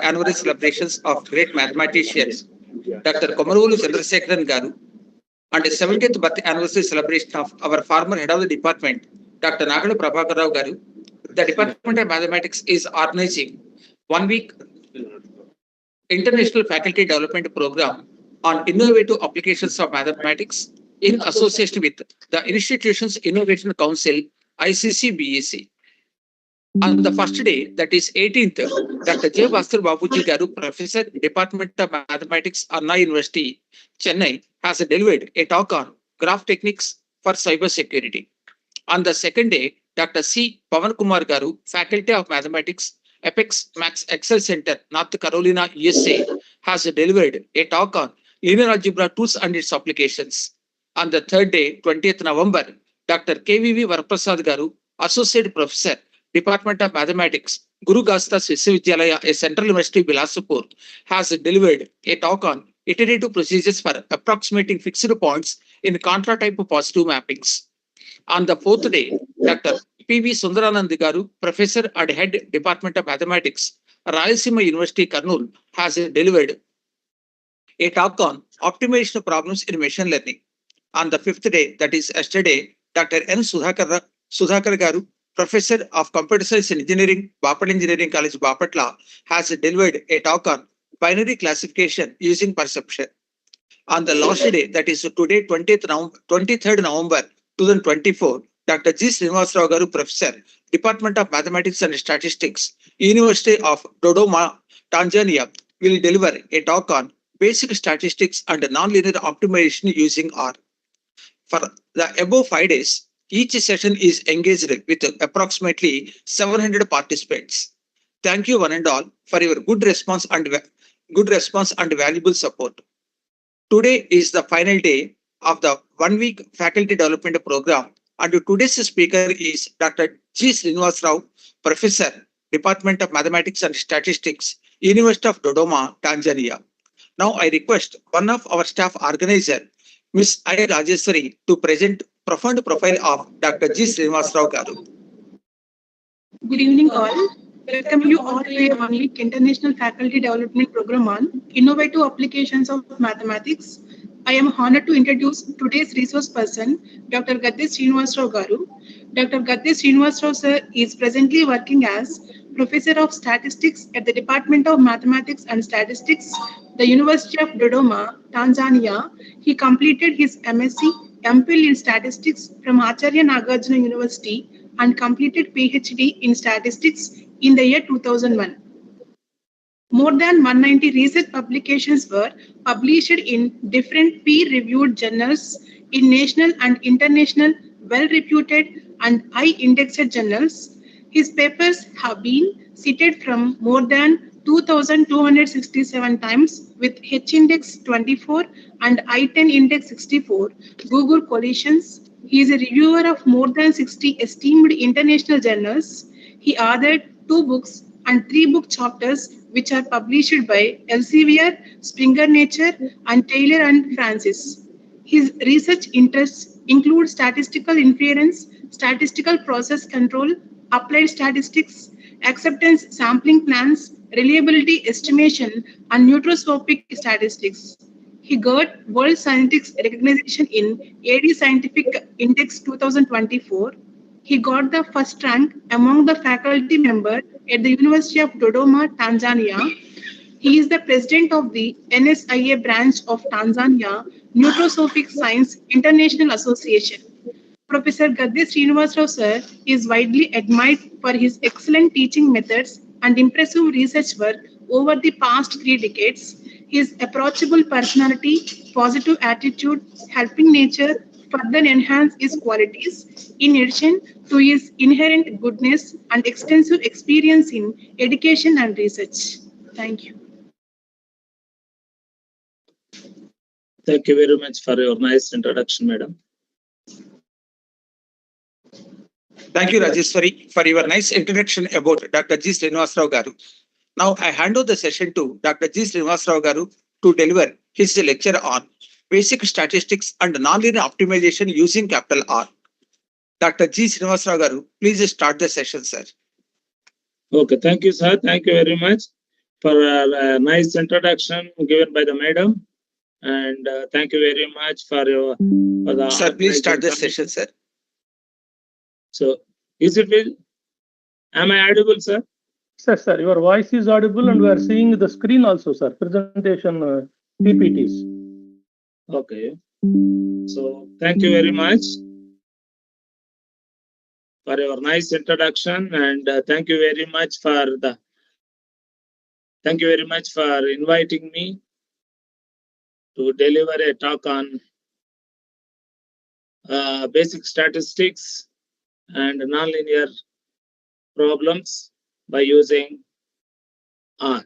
anniversary celebrations of great mathematicians Dr. Komarolu Chandrasekharan Garu and the 70th birthday anniversary celebration of our former head of the department, Dr. Nagala Prabhakar Rao Garu. The Department of Mathematics is organizing 1 week International Faculty Development Program on innovative applications of mathematics in association with the Institution's Innovation Council, ICC BEC. On the first day, that is 18th, Dr. J. Bhaskar Babuji Garu, Professor, Department of Mathematics, Anna University, Chennai, has delivered a talk on graph techniques for cyber security. On the second day, Dr. C. Pavan Kumar Garu, Faculty of Mathematics, Apex Max Excel Center, North Carolina, USA, has delivered a talk on linear algebra tools and its applications. On the third day, 20th November, Dr. KVV Varaprasad Garu, Associate Professor, Department of Mathematics, Guru Gastas Viswavidyalaya, a Central University, Bilaspur, has delivered a talk on iterative procedures for approximating fixed points in contra type positive mappings. On the fourth day, Dr. P.V. Sundaranand Garu, Professor and Head Department of Mathematics, Rayalaseema University, Kurnool, has delivered a talk on optimization problems in machine learning. On the fifth day, that is yesterday, Dr. N. Sudhakar Garu, Professor of Computer Science and Engineering, Bapat Engineering College, Bapatla, has delivered a talk on binary classification using perception. On the last day, that is today, 23rd November 2024, Dr. G. Srinivasarao Garu, Professor, Department of Mathematics and Statistics, University of Dodoma, Tanzania, will deliver a talk on basic statistics and nonlinear optimization using R. For the above 5 days, each session is engaged with approximately 700 participants. Thank you one and all for your good response and valuable support. Today is the final day of the 1 week faculty development program, and today's speaker is Dr. G. Srinivasarao, Professor, Department of Mathematics and Statistics, University of Dodoma, Tanzania. Now I request one of our staff organizer, Ms. I. Rajeshwari, to present profound profile of Dr. G. Srinivasarao Garu. Good evening all. Welcome you all to a 1 week International Faculty Development Program on Innovative Applications of Mathematics. I am honored to introduce today's resource person, Dr. Gadde Srinivasarao Garu. Dr. Gadde Srinivasarao sir is presently working as Professor of Statistics at the Department of Mathematics and Statistics, the University of Dodoma, Tanzania. He completed his MSc, MPhil in Statistics from Acharya Nagarjuna University and completed PhD in Statistics in the year 2001. More than 190 research publications were published in different peer-reviewed journals in national and international well-reputed and high-indexed journals. His papers have been cited from more than 2,267 times with H-index 24 and I-10 index 64 Google collisions. He is a reviewer of more than 60 esteemed international journals. He authored 2 books and 3 book chapters which are published by Elsevier, Springer Nature, and Taylor and Francis. His research interests include statistical inference, statistical process control, applied statistics, acceptance sampling plans, reliability estimation, and nutroscopic statistics. He got World Scientific Recognition in AD Scientific Index 2024. He got the first rank among the faculty members at the University of Dodoma, Tanzania. He is the president of the NSIA branch of Tanzania Nutroscopic Science International Association. Professor Gadde Srinivasarao sir is widely admired for his excellent teaching methods and impressive research work over the past 3 decades. His approachable personality, positive attitude, helping nature further enhance his qualities, in addition to his inherent goodness and extensive experience in education and research. Thank you. Thank you very much for your nice introduction, madam. Thank you, Rajeshwari, for your nice introduction about Dr. G. Srinivasarao Garu. Now I hand over the session to Dr. G. Srinivasarao Garu to deliver his lecture on basic statistics and nonlinear optimization using capital R. Dr. G. Srinivasarao Garu, please start the session, sir. Okay, thank you, sir. Thank you very much. for a nice introduction given by the madam. And thank you very much for the. Sir, please start the session, sir. So, is it will? Am I audible, sir? Yes, sir. Your voice is audible, and we are seeing the screen also, sir. Presentation PPTs. Okay. So, thank you very much for your nice introduction, and thank you very much for inviting me to deliver a talk on basic statistics and nonlinear problems by using R.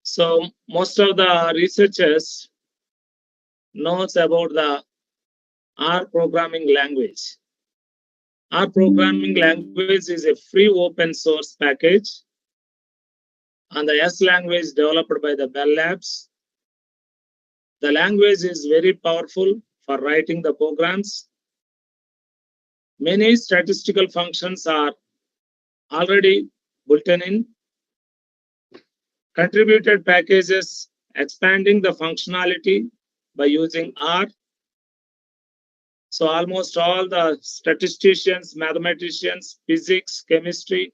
So most of the researchers knows about the R programming language. R programming language is a free open source package and the S language developed by the Bell Labs. The language is very powerful for writing the programs. Many statistical functions are already built in. Contributed packages expanding the functionality by using R. So almost all the statisticians, mathematicians, physics, chemistry,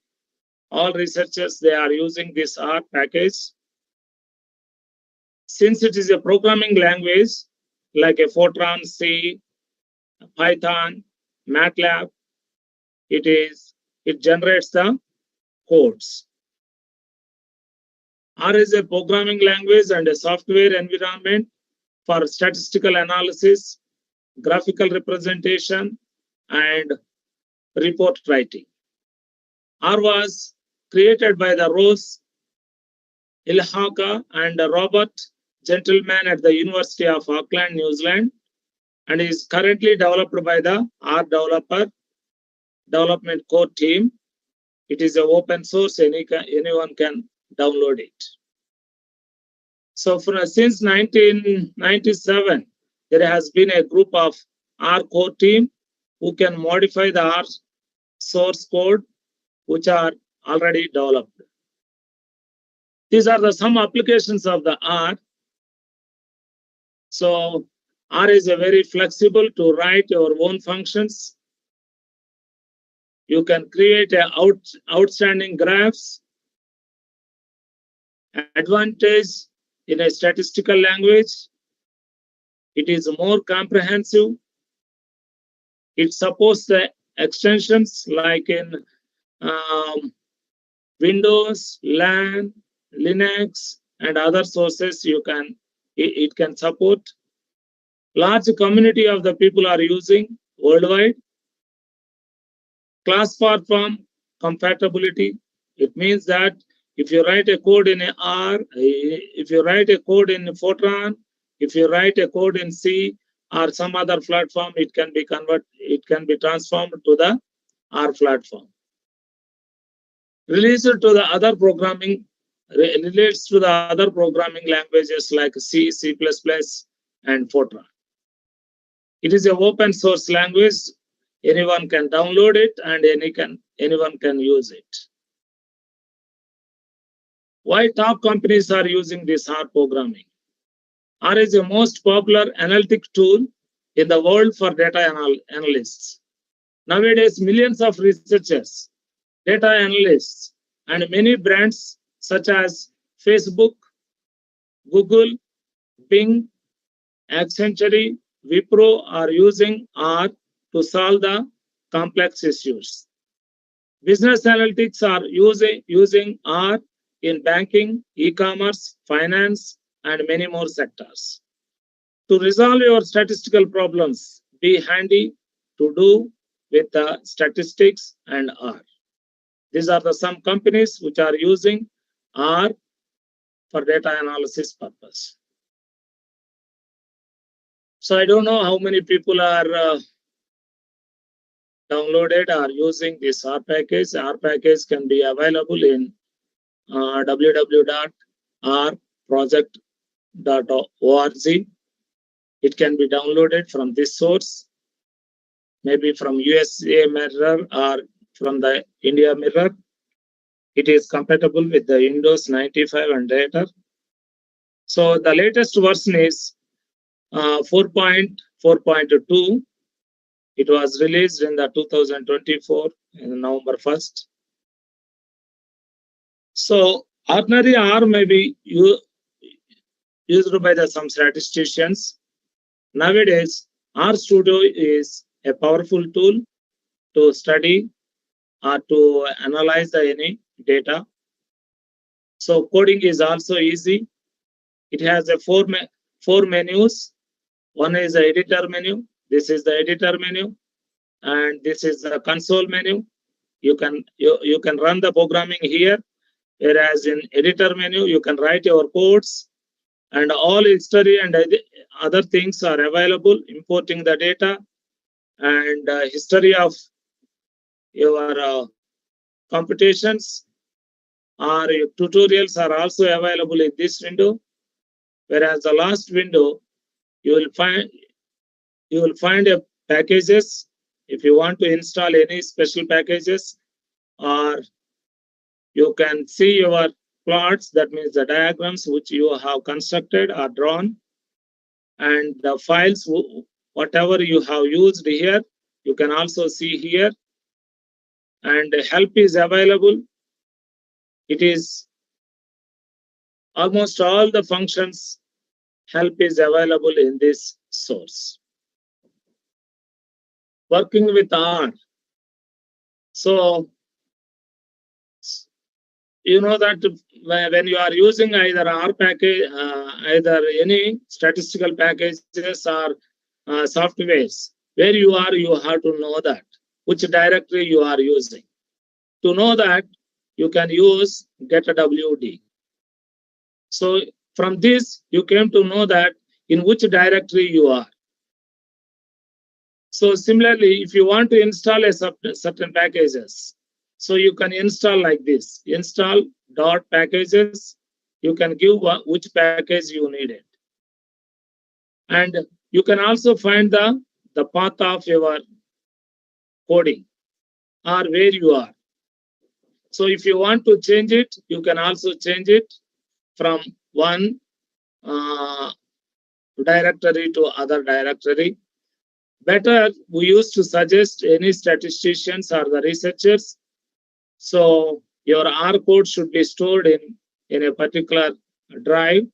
all researchers, they are using this R package. Since it is a programming language like a Fortran, C, Python, MATLAB, it generates the codes. R is a programming language and a software environment for statistical analysis, graphical representation, and report writing. R was created by the Rose Ilhaka and Robert Gentleman at the University of Auckland, New Zealand, and is currently developed by the R Developer Development Core team. It is an open source, anyone can download it. So since 1997, there has been a group of R core team who can modify the R source code, which are already developed. These are some applications of the R. So R is a very flexible to write your own functions. You can create outstanding graphs. Advantage in a statistical language, it is more comprehensive. It supports the extensions like in Windows, LAN, Linux, and other sources. It can support. Large community of the people are using worldwide. Class platform compatibility. It means that if you write a code in R, if you write a code in Fortran, if you write a code in C or some other platform, it can be transformed to the R platform. Relates to the other programming languages like C, C++, and Fortran. It is an open source language. Anyone can download it and anyone can use it. Why top companies are using this R programming? R is the most popular analytic tool in the world for data analysts. Nowadays, millions of researchers, data analysts, and many brands such as Facebook, Google, Bing, Accenture, Wipro are using R to solve the complex issues. Business analytics are using R in banking, e-commerce, finance, and many more sectors. To resolve your statistical problems, be handy to do with the statistics and R. These are some companies which are using R for data analysis purpose. So I don't know how many people are downloaded or using this R package. R package can be available in www.rproject.org. It can be downloaded from this source, maybe from USA Mirror or from the India Mirror. It is compatible with the Windows 95 and later. So the latest version is 4.4.2. It was released in the 2024 in November 1st. So ordinary R may be used by some statisticians. Nowadays, R Studio is a powerful tool to study or to analyze any data. So coding is also easy. It has a four menus. One is the editor menu. This is the editor menu, and this is the console menu. You can run the programming here, whereas in editor menu you can write your codes, and all history and other things are available. Importing the data and history of your computations or your tutorials are also available in this window. Whereas the last window, you will find a packages. If you want to install any special packages, or you can see your plots, that means the diagrams which you have constructed or drawn, and the files, whatever you have used here, you can also see here. And help is available. It is almost all the functions help is available in this source. Working with R. So, you know that when you are using either R package, either any statistical packages or softwares, where you have to know that, which directory you are using. To know that, you can use getWD. So from this, you came to know that in which directory you are. So similarly, if you want to install a certain packages, so you can install like this, install dot packages. You can give which package you needed. And you can also find the path of your coding or where you are. So if you want to change it, you can also change it from one directory to other directory. Better, we used to suggest any statisticians or the researchers. So your R code should be stored in a particular drive.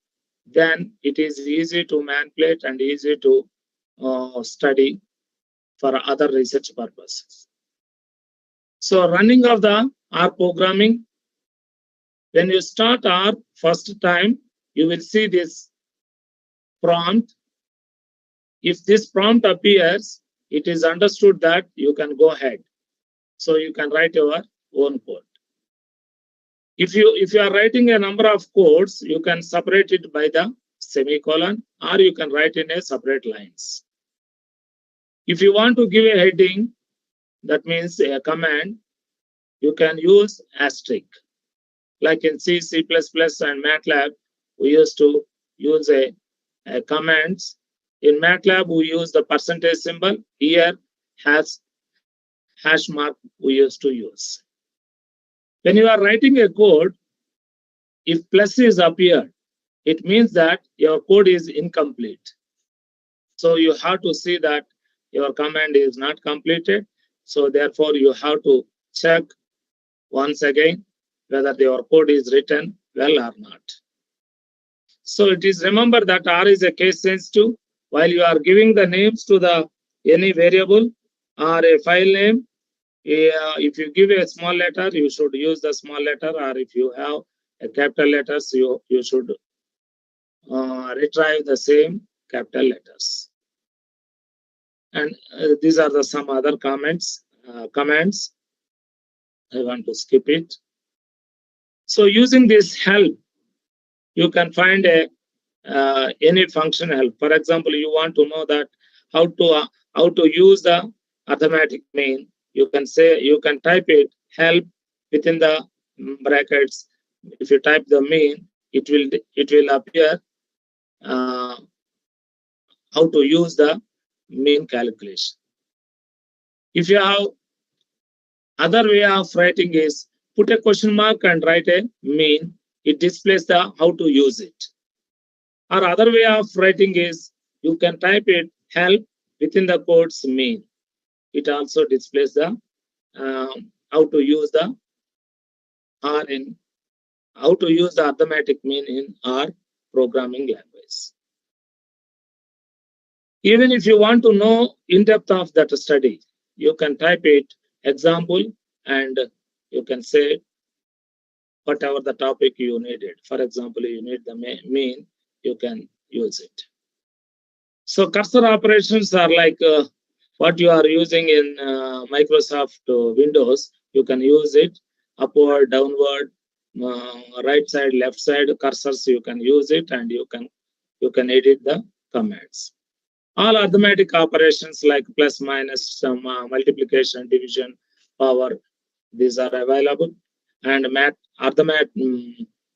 Then it is easy to manipulate and easy to study for other research purposes. So running of the R programming, when you start R first time, you will see this prompt. If this prompt appears, it is understood that you can go ahead. So you can write your own code. If you are writing a number of codes, you can separate it by the semicolon, or you can write in a separate lines. If you want to give a heading, that means a command, you can use asterisk. Like in C, C++, and MATLAB, we used to use a commands. In MATLAB, we use the percentage symbol. Here, hash mark we used to use. When you are writing a code, if plus is appeared, it means that your code is incomplete. So you have to see that your command is not completed. So therefore, you have to check once again whether your code is written well or not. So it is, remember that R is a case sensitive. While you are giving the names to the any variable or a file name, if you give a small letter, you should use the small letter, or if you have a capital letters, you should retrieve the same capital letters. And these are some other commands. I want to skip it. So using this help, you can find any function help. For example, you want to know that how to use the arithmetic mean. You can type it help within the brackets. If you type the mean, it will appear how to use the mean calculation. If you have other way of writing is put a question mark and write a mean, it displays the how to use it. Or other way of writing is you can type it help within the code's mean. It also displays the how to use the R in how to use the arithmetic mean in R programming language. Even if you want to know in depth of that study, you can type it example and you can say whatever the topic you needed. For example, you need the mean, you can use it. So cursor operations are like what you are using in Microsoft Windows. You can use it upward, downward, right side, left side cursors. You can use it, and you can edit the commands. All arithmetic operations like plus, minus, sum, multiplication, division, power, these are available. And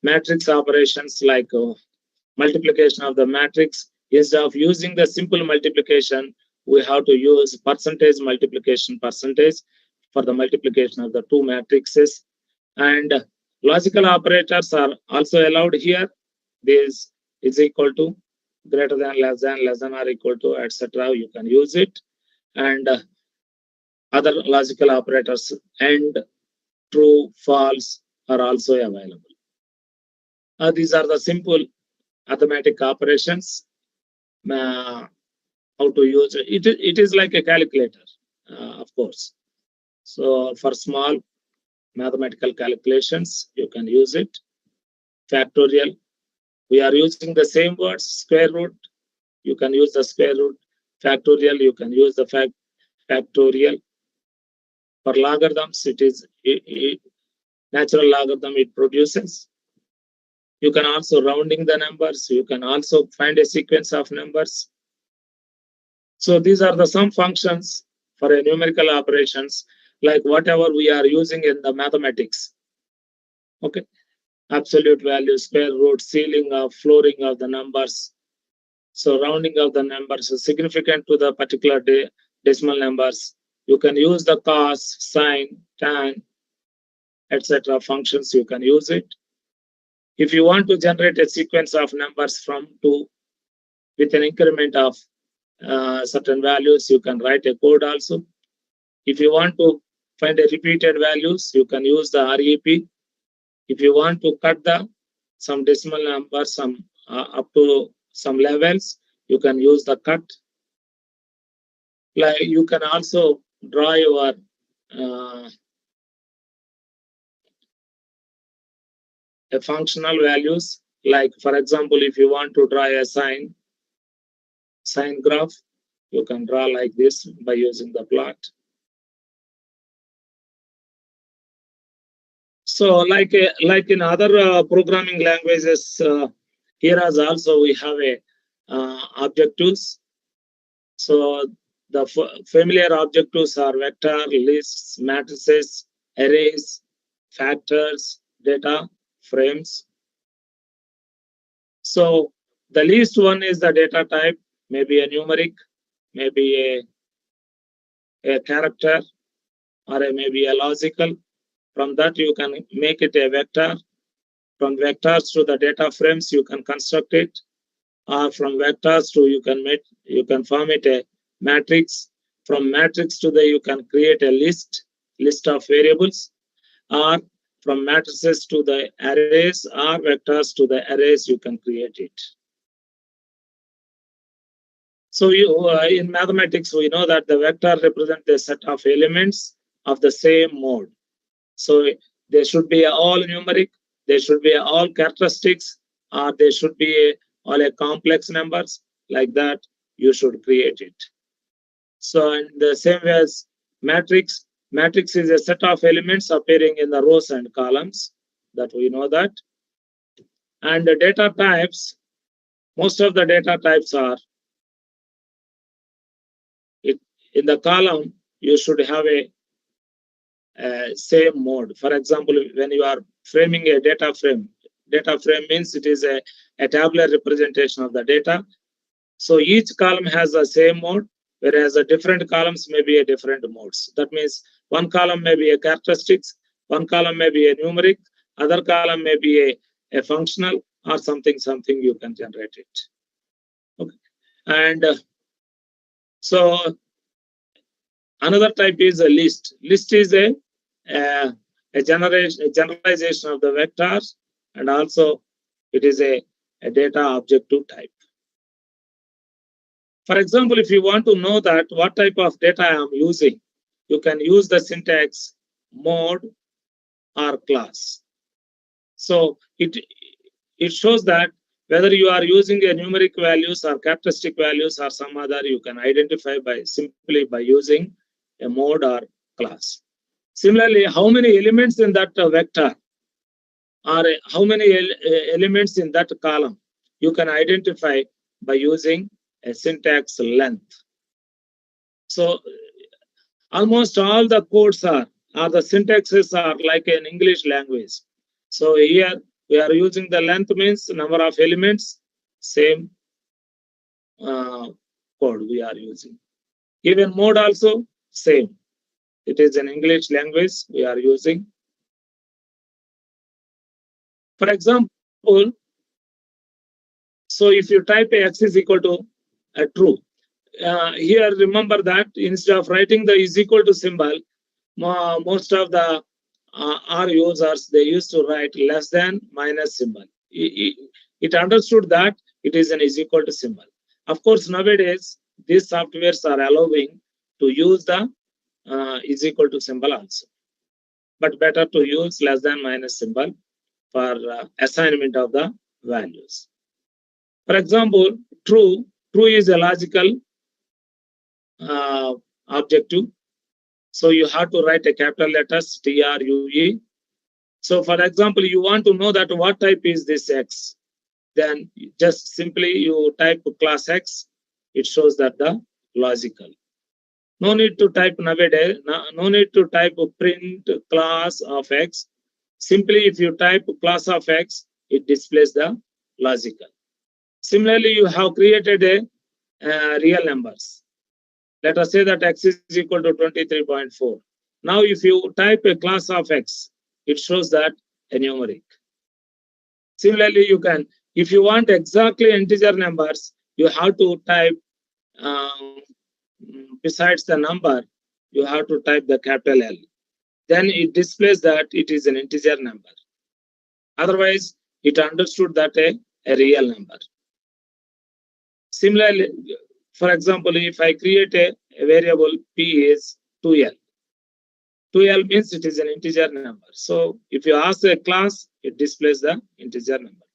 matrix operations like multiplication of the matrix. Instead of using the simple multiplication, we have to use percentage multiplication percentage for the multiplication of the two matrices. And logical operators are also allowed here. This is equal to, greater than, less than or equal to, etc. You can use it. And other logical operators and true, false are also available. These are the simple arithmetic operations. How to use it. It is like a calculator, of course. So for small mathematical calculations, you can use it. Factorial, we are using the same words. Square root, you can use the square root. Factorial, you can use the factorial. For logarithms, it is natural logarithm it produces. You can also rounding the numbers. You can also find a sequence of numbers. So these are the some functions for a numerical operations, like whatever we are using in the mathematics. Okay, absolute value, square root, ceiling of, flooring of the numbers. So rounding of the numbers is significant to the particular decimal numbers. You can use the cos, sine, tan, etc. functions. You can use it. If you want to generate a sequence of numbers from 2 with an increment of certain values, you can write a code also. If you want to find a repeated values, you can use the REP. If you want to cut some decimal numbers up to some levels, you can use the cut. Like you can also draw your functional values. Like for example, if you want to draw a sine graph, you can draw like this by using the plot. So like in other programming languages, here as also we have a objectives. So the familiar objectives are vector, lists, matrices, arrays, factors, data, frames. So the least one is the data type, maybe a numeric, maybe a character, or maybe a logical. From that, you can make it a vector. From vectors to the data frames, you can construct it. Or from vectors to you can form it a matrix. From matrix to you can create a list of variables. Or from matrices to the arrays or vectors to the arrays, you can create it. So in mathematics, we know that the vector represents a set of elements of the same mode. So they should be all numeric, they should be all characteristics, or they should be all a complex numbers. Like that, you should create it. So in the same way as matrix is a set of elements appearing in the rows and columns, that we know that. And the data types, most of the data types are in the column, you should have a same mode. For example, when you are framing a data frame means it is a tabular representation of the data. So each column has the same mode, whereas the different columns may be a different modes. That means one column may be a characteristics, One column may be a numeric, other column may be a functional or something you can generate it. Okay. And so another type is a list. List is a generalization of the vectors, and also it is a data objective type. For example, if you want to know that what type of data I am using, you can use the syntax mode or class. So it shows that whether you are using a numeric values or characteristic values or some other, you can identify simply by using a mode or class. Similarly, how many elements in that vector or how many elements in that column, you can identify by using a syntax length. So almost all the codes or the syntaxes are like an English language. So here we are using the length means number of elements, same code we are using. Even mode also same. It is an English language we are using. For example, so if you type x is equal to true, here remember that instead of writing the is equal to symbol, most of the R users, they used to write less than minus symbol. It understood that it is an is equal to symbol. Of course, nowadays, these softwares are allowing to use the is equal to symbol also. But better to use less than minus symbol for assignment of the values. For example, true is a logical objective. So you have to write a capital letters TRUE. So for example, you want to know that what type is this X, then just simply you type class X, it shows that the logical. No need to type nowadays, no need to type print class of X. Simply if you type class of X, it displays the logical. Similarly, you have created a real numbers. Let us say that X is equal to 23.4. Now, if you type a class of X, it shows that a numeric. Similarly, you can, if you want exactly integer numbers, you have to type, besides the number, you have to type the capital L. Then it displays that it is an integer number. Otherwise, it understood that a real number. Similarly, for example, if I create a variable P is 2L. 2L means it is an integer number. So if you ask a class, it displays the integer number.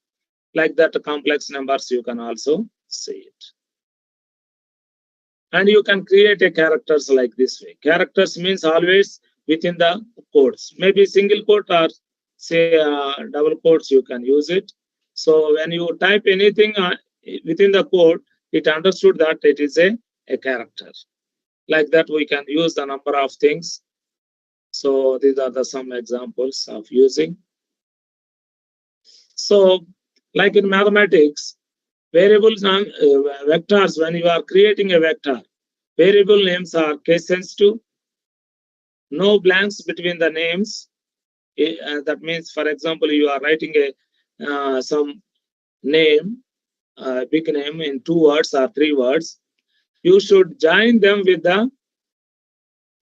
Like that, complex numbers, you can also see it. And you can create a characters like this way. Characters means always within the codes. Maybe single quote or say double quotes, you can use it. So when you type anything within the code, it understood that it is a character. Like that, we can use the number of things. So these are some examples of using. So like in mathematics, variables and vectors, when you are creating a vector, variable names are case sensitive. No blanks between the names. That means, for example, you are writing some name, big name in 2 words or 3 words. You should join them with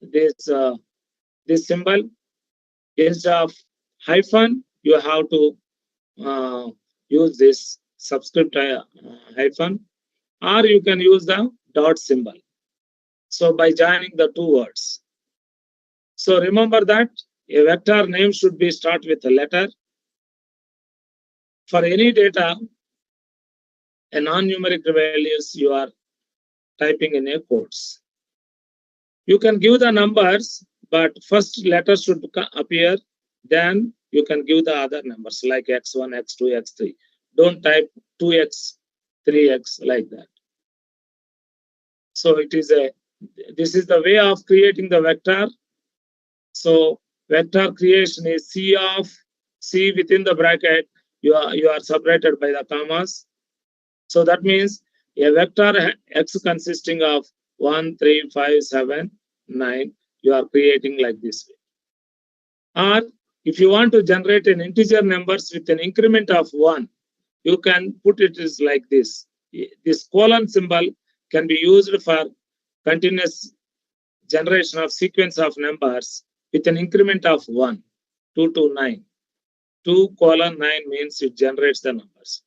this symbol. Instead of hyphen, you have to use this subscript hyphen, or you can use the dot symbol. So by joining the 2 words. So remember that a vector name should be start with a letter. For any data, a non-numeric values you are typing in a quotes. You can give the numbers, but first letter should appear, then you can give the other numbers like x1, x2, x3. Don't type 2x, 3x like that. So this is the way of creating the vector. So vector creation is C within the bracket, you are separated by the commas. So that means a vector X consisting of 1, 3, 5, 7, 9, you are creating like this way. Or if you want to generate an integer numbers with an increment of 1, you can put it is like this. This colon symbol can be used for continuous generation of sequence of numbers with an increment of 1, 2 to 9. 2:9 means it generates the numbers.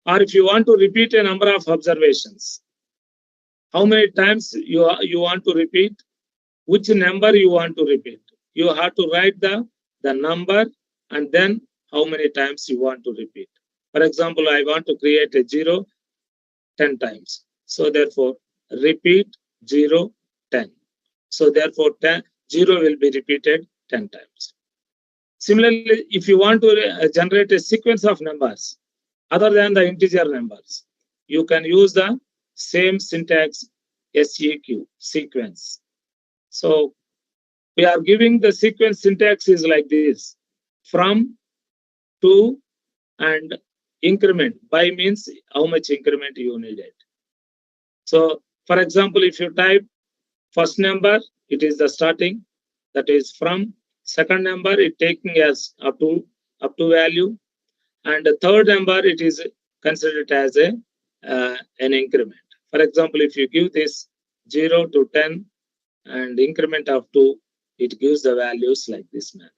Or if you want to repeat a number of observations, how many times you want to repeat, which number you want to repeat. You have to write the number and then how many times you want to repeat. For example, I want to create a 0 10 times. So therefore, repeat 0, 10. So therefore, 0 will be repeated 10 times. Similarly, if you want to generate a sequence of numbers other than the integer numbers, you can use the same syntax SEQ, sequence. So we are giving the sequence syntax is like this: from, to, and increment. By means how much increment you needed. So for example, if you type first number, it is the starting, that is from. Second number, it taking as up to value, and the third number, it is considered as an increment. For example, if you give this 0 to 10 and increment of 2, it gives the values like this manner.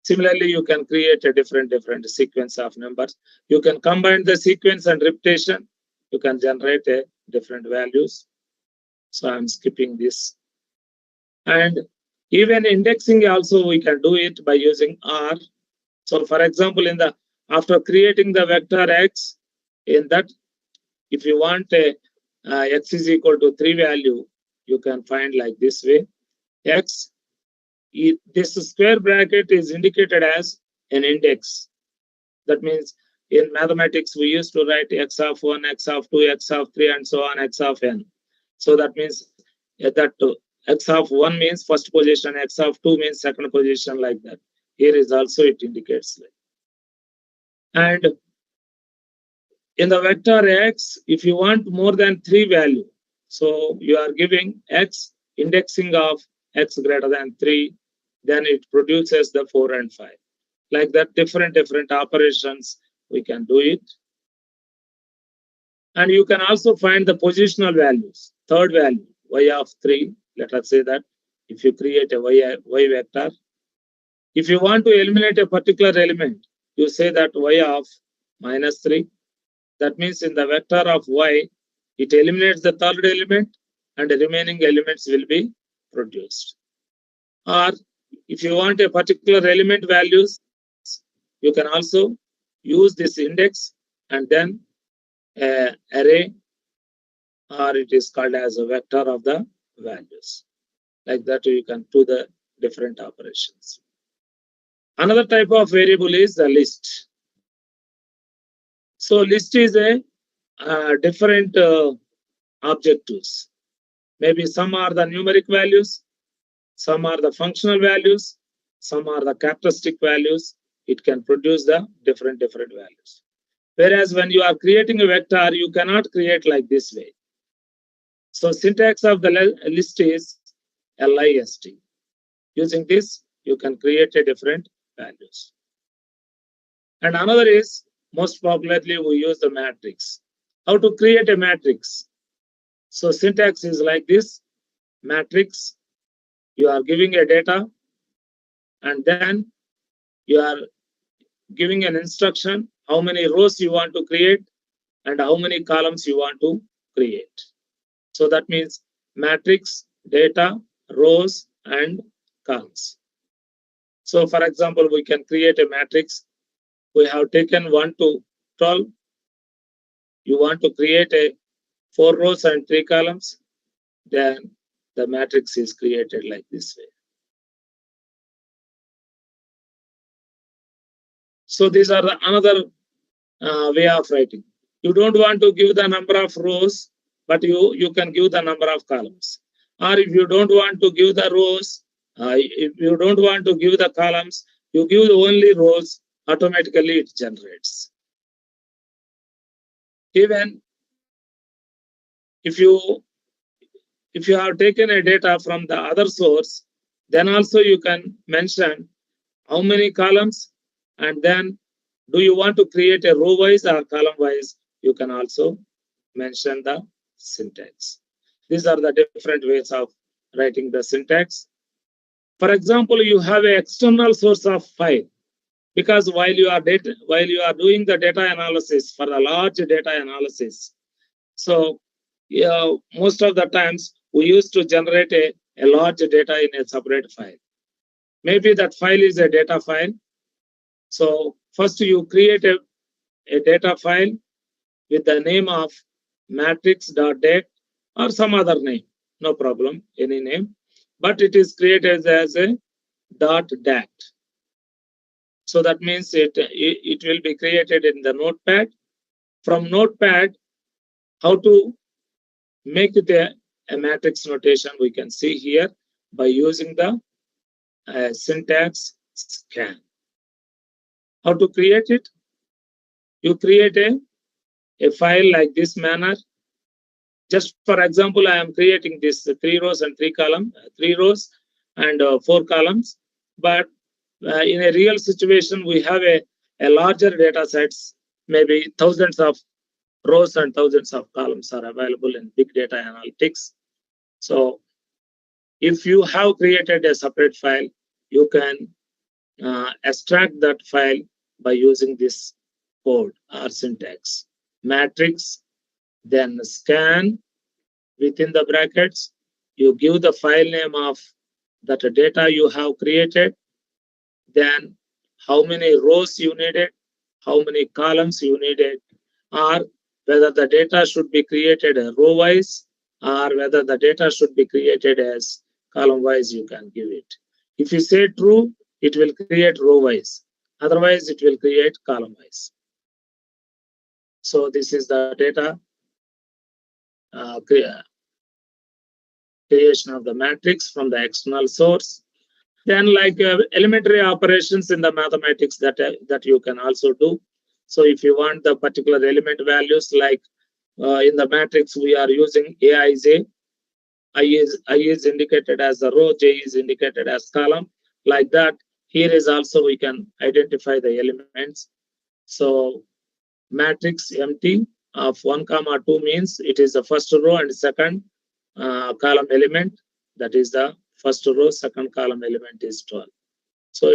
Similarly, you can create a different sequence of numbers. You can combine the sequence and repetition. You can generate a different values. So I'm skipping this. And even indexing also we can do it by using R. So for example, after creating the vector X, in that, if you want a X is equal to 3 value, you can find like this way. X, this square bracket is indicated as an index. That means in mathematics, we used to write X of 1, X of 2, X of 3, and so on, X of n. So that means that X of 1 means first position, X of 2 means second position, like that. Here is also it indicates like. And in the vector X, if you want more than 3 value, so you are giving X indexing of X greater than 3, then it produces the 4 and 5. Like that, different operations, we can do it. And you can also find the positional values. Third value, y of 3, let us say that if you create a y vector, if you want to eliminate a particular element, you say that y of -3. That means in the vector of y, it eliminates the third element and the remaining elements will be produced. Or if you want a particular element values, you can also use this index and then array, or it is called as a vector of the values. Like that, you can do the different operations. Another type of variable is the list. So list is a different objectives. Maybe some are the numeric values, some are the functional values, some are the characteristic values. It can produce the different values. Whereas when you are creating a vector, you cannot create like this way. So syntax of the list is list. Using this, you can create a different values. And another is, most popularly, we use the matrix. How to create a matrix? So syntax is like this. Matrix, you are giving a data, and then you are giving an instruction, how many rows you want to create and how many columns you want to create. So that means matrix, data, rows, and columns. So for example, we can create a matrix. We have taken 1 to 12. You want to create a 4 rows and 3 columns. Then the matrix is created like this way. So these are another way of writing. You don't want to give the number of rows, but you can give the number of columns. Or if you don't want to give the rows, if you don't want to give the columns, you give only rows, automatically it generates. Even if you have taken a data from the other source, then also you can mention how many columns, and then do you want to create a row wise or column wise? You can also mention the syntax. These are the different ways of writing the syntax. For example, you have an external source of file, because while you are doing the data analysis for a large data analysis, so most of the times we used to generate a large data in a separate file. Maybe that file is a data file. So first you create a data file with the name of matrix.dat or some other name, no problem, any name, but it is created as a .dat. So that means it will be created in the notepad. From notepad, how to make it a matrix notation we can see here by using the syntax scan. How to create it? You create a file like this manner. Just for example, I am creating this 3 rows and 3 columns, 3 rows and 4 columns. But in a real situation, we have a larger data sets, maybe thousands of rows and thousands of columns are available in big data analytics. So if you have created a separate file, you can extract that file by using this code or syntax. Matrix, then scan within the brackets. You give the file name of that data you have created, then how many rows you needed, how many columns you needed, or whether the data should be created row-wise or whether the data should be created as column-wise, you can give it. If you say true, it will create row-wise. Otherwise, it will create column-wise. So this is the data creation of the matrix from the external source. Then like elementary operations in the mathematics that you can also do. So if you want the particular element values, like in the matrix we are using Aij, I is indicated as a row, J is indicated as column. Like that, here is also we can identify the elements. So matrix empty of 1, 2 means it is the first row and second column element. That is the first row, second column element is 12. So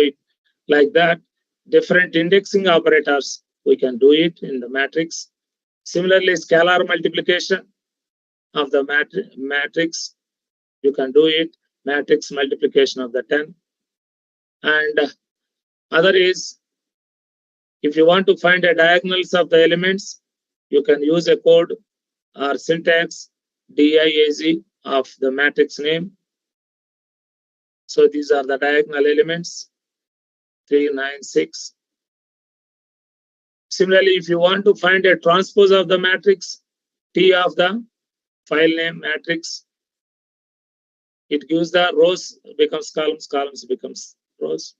like that, different indexing operators, we can do it in the matrix. Similarly, scalar multiplication of the matrix, you can do it. Matrix multiplication of the 10. And other is, if you want to find a diagonals of the elements, you can use a code or syntax DIAZ of the matrix name. So these are the diagonal elements, 3, 9, 6. Similarly, if you want to find a transpose of the matrix, T of the file name matrix, it gives the rows becomes columns, columns becomes rows.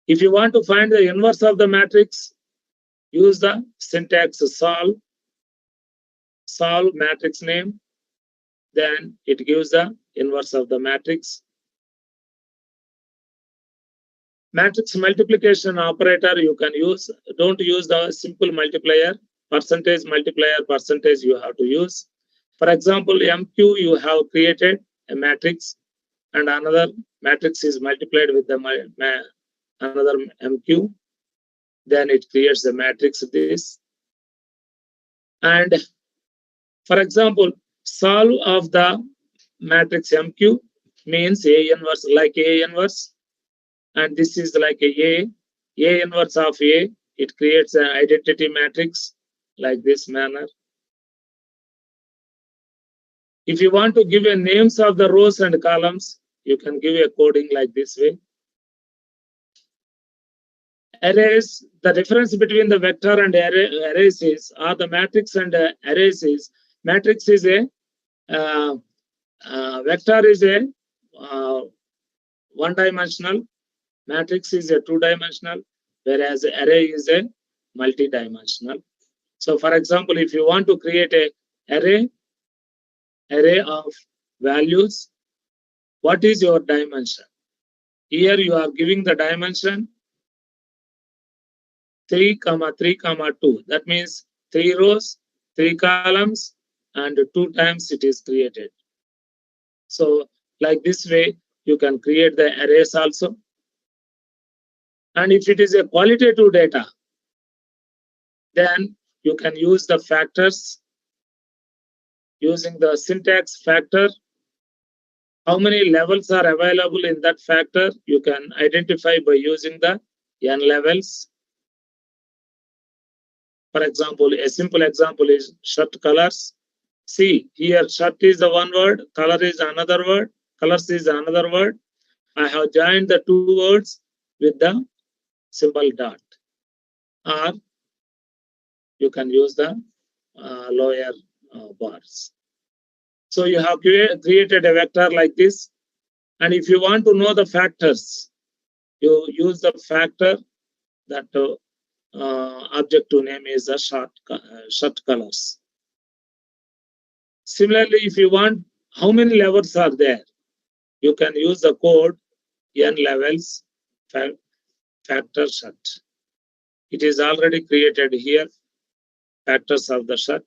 If you want to find the inverse of the matrix, use the syntax solve matrix name, then it gives the inverse of the matrix. Matrix multiplication operator you can use, don't use the simple multiplier, percentage multiplier, percentage you have to use. For example, MQ you have created a matrix and another matrix is multiplied with the another MQ, then it creates the matrix this. And for example, solve of the matrix MQ means A inverse, like A inverse, and this is like A inverse of A. It creates an identity matrix like this manner. If you want to give a names of the rows and columns, you can give a coding like this way. Arrays, the difference between the vector and arrays is, or the matrix and arrays is, matrix is a vector is a one-dimensional, matrix is a two-dimensional, whereas array is a multi-dimensional. So for example, if you want to create a array of values, what is your dimension? Here you are giving the dimension 3, 3, 2. That means 3 rows, 3 columns, and 2 times it is created. So like this way, you can create the arrays also. And if it is a qualitative data, then you can use the factors using the syntax factor. How many levels are available in that factor? You can identify by using the n levels. For example, a simple example is shirt colors. See, here shirt is the one word, color is another word, colors is another word. I have joined the 2 words with the symbol dot. Or you can use the lower bars. So you have created a vector like this. And if you want to know the factors, you use the factor that objective name is a shirt colors. Similarly, if you want how many levels are there, you can use the code n levels factor shirt. It is already created here, factors of the shirt.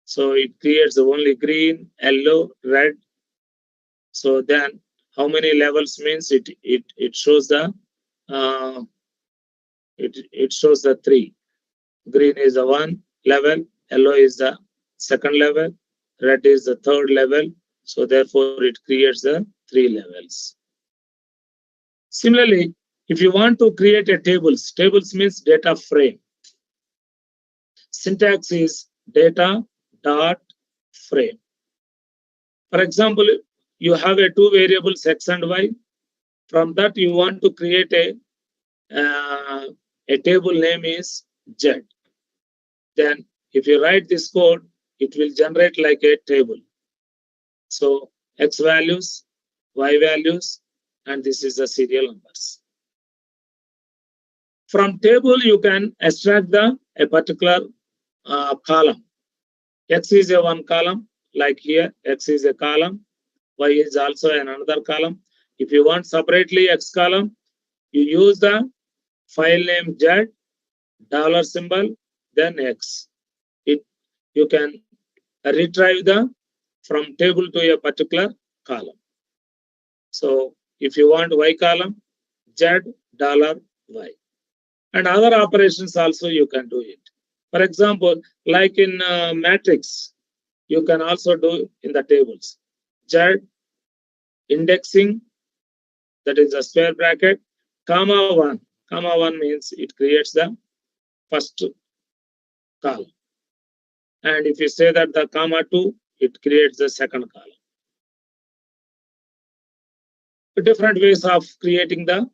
So it creates only green, yellow, red. So then how many levels means it shows the it shows the 3. Green is the 1 level, yellow is the 2nd level, red is the 3rd level. So therefore it creates the 3 levels. Similarly, if you want to create a tables means data frame. Syntax is data dot frame. For example, you have a 2 variables x and y. From that you want to create a table name is z. Then if you write this code, it will generate like a table. So x values, y values, and this is the serial numbers. From table, you can extract a particular column. X is a one column, like here, X is a column, Y is also another column. If you want separately X column, you use the file name Z, dollar symbol, then X. You can retrieve from table to a particular column. So if you want Y column, Z, dollar, Y. And other operations also you can do it. For example, like in matrix, you can also do in the tables. Z, indexing, that is a square bracket, comma 1. Comma 1 means it creates the first column. And if you say that the comma 2, it creates the second column. Different ways of creating the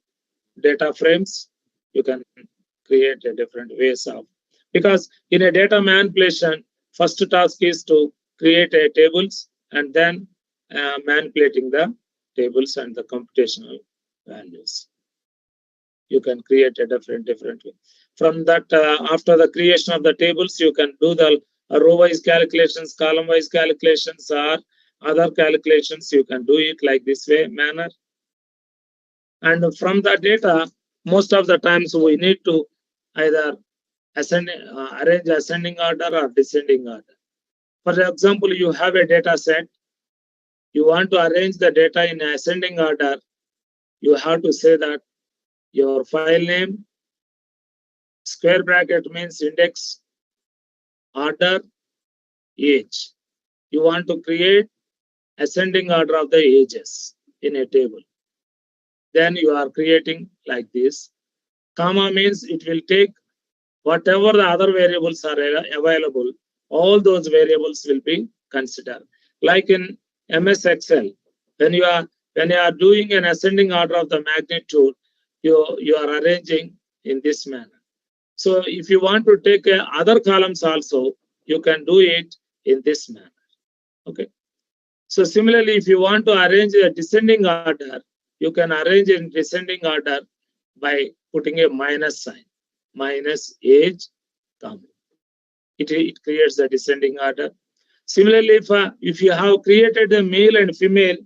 data frames. You can create a different ways of, because in a data manipulation, first task is to create a tables and then manipulating the tables and the computational values. You can create a different way. From that, after the creation of the tables, you can do the row-wise calculations, column-wise calculations, or other calculations. You can do it like this way manner. And from the data, most of the times we need to either arrange ascending order or descending order. For example, you have a data set. You want to arrange the data in ascending order. You have to say that your file name, square bracket means index, order, age. You want to create ascending order of the ages in a table. Then you are creating like this. Comma means it will take whatever the other variables are available, all those variables will be considered. Like in MS Excel, when you are doing an ascending order of the magnitude, you are arranging in this manner. So if you want to take other columns also, you can do it in this manner. Okay. So similarly, if you want to arrange a descending order, you can arrange in descending order by putting a minus sign, minus age, comma. It creates the descending order. Similarly, if you have created a male and female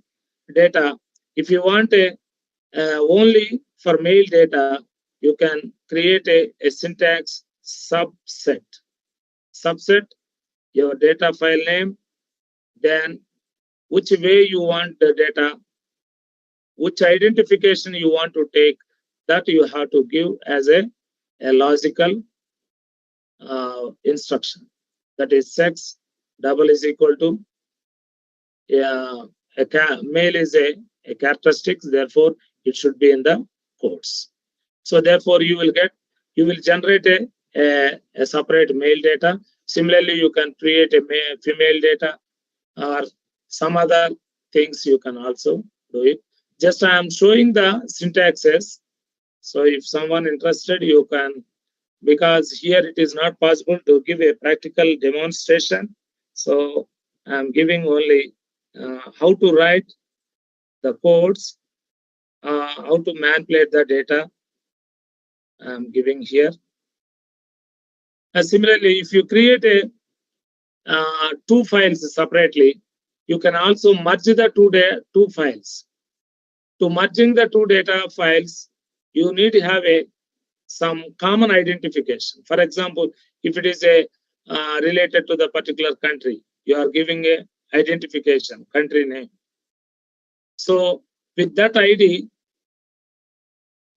data, if you want only for male data, you can create a syntax subset. Subset your data file name, then which way you want the data, which identification you want to take, that you have to give as a logical instruction. That is sex double is equal to male is a characteristic, therefore it should be in the quotes. So therefore you will generate a separate male data. Similarly, you can create a female data or some other things you can also do it. Just I am showing the syntaxes. So if someone interested, you can, because here it is not possible to give a practical demonstration. So I'm giving only how to write the codes, how to manipulate the data. I'm giving here. Similarly, if you create a two files separately, you can also merge the two files. To merging the two data files, you need to have some common identification. For example, if it is related to the particular country, you are giving a identification, country name. So with that ID,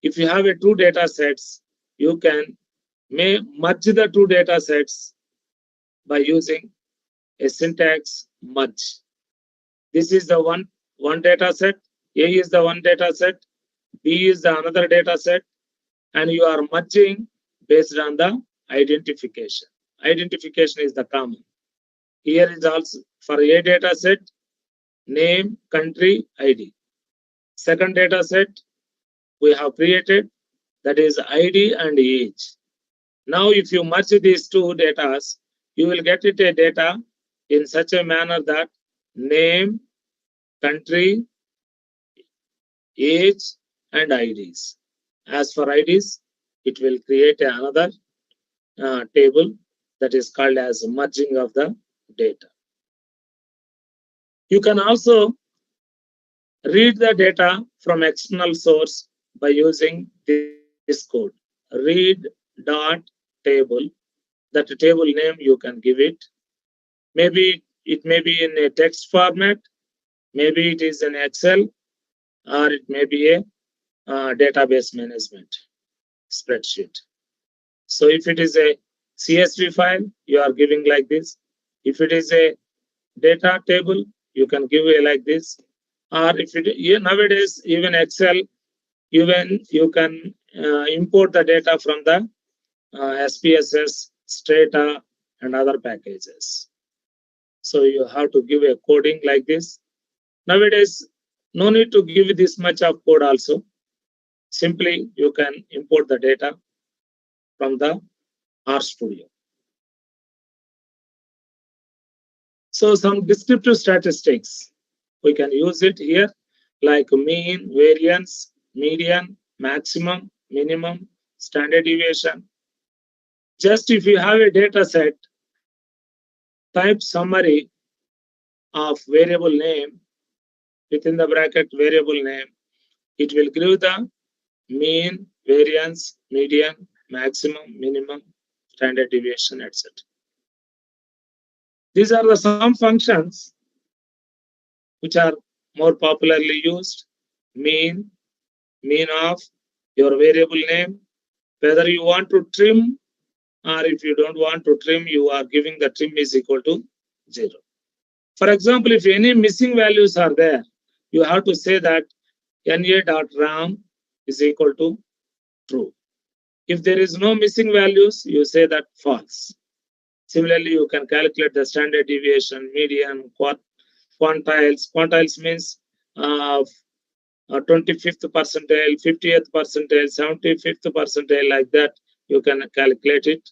if you have two data sets, you can merge the two data sets by using a syntax merge. This is the one data set, A is the one data set, B is the another data set, and you are merging based on the identification. Identification is the common. Here is also for A data set, name, country, ID. Second data set we have created, that is ID and age. Now if you merge these two data, you will get it a data in such a manner that name, country, age, and IDs. As for IDs, it will create another table that is called as merging of the data. You can also read the data from external source by using this code, read dot table. That table name you can give it. Maybe it may be in a text format, maybe it is an Excel, or it may be a database management spreadsheet. So if it is a CSV file, you are giving like this. If it is a data table, you can give it like this. Or if it nowadays even Excel, even you can import the data from the SPSS, Strata, and other packages. So you have to give a coding like this. Nowadays, no need to give this much of code also. Simply, you can import the data from the RStudio. So some descriptive statistics, we can use it here, like mean, variance, median, maximum, minimum, standard deviation. Just if you have a data set, type summary of variable name within the bracket variable name. It will give the mean, variance, median, maximum, minimum, standard deviation, etc. These are the some functions which are more popularly used. Mean of your variable name, whether you want to trim or if you don't want to trim, you are giving the trim is equal to 0. For example, if any missing values are there, you have to say that na.ram is equal to true. If there is no missing values, you say that false. Similarly, you can calculate the standard deviation, median, quantiles. Quantiles means 25th percentile, 50th percentile, 75th percentile, like that. You can calculate it.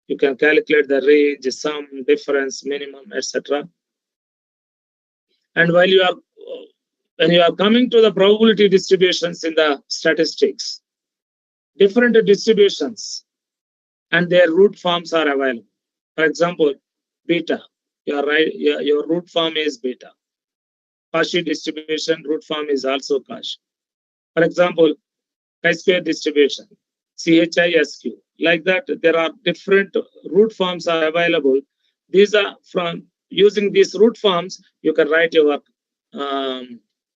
You can calculate the range, sum, difference, minimum, etc. And when you are coming to the probability distributions in the statistics, different distributions and their root forms are available. For example, beta, your root form is beta. Cauchy distribution root form is also Cauchy. For example, chi-square distribution, CHISQ. Like that, there are different root forms are available. These are from using these root forms, you can write your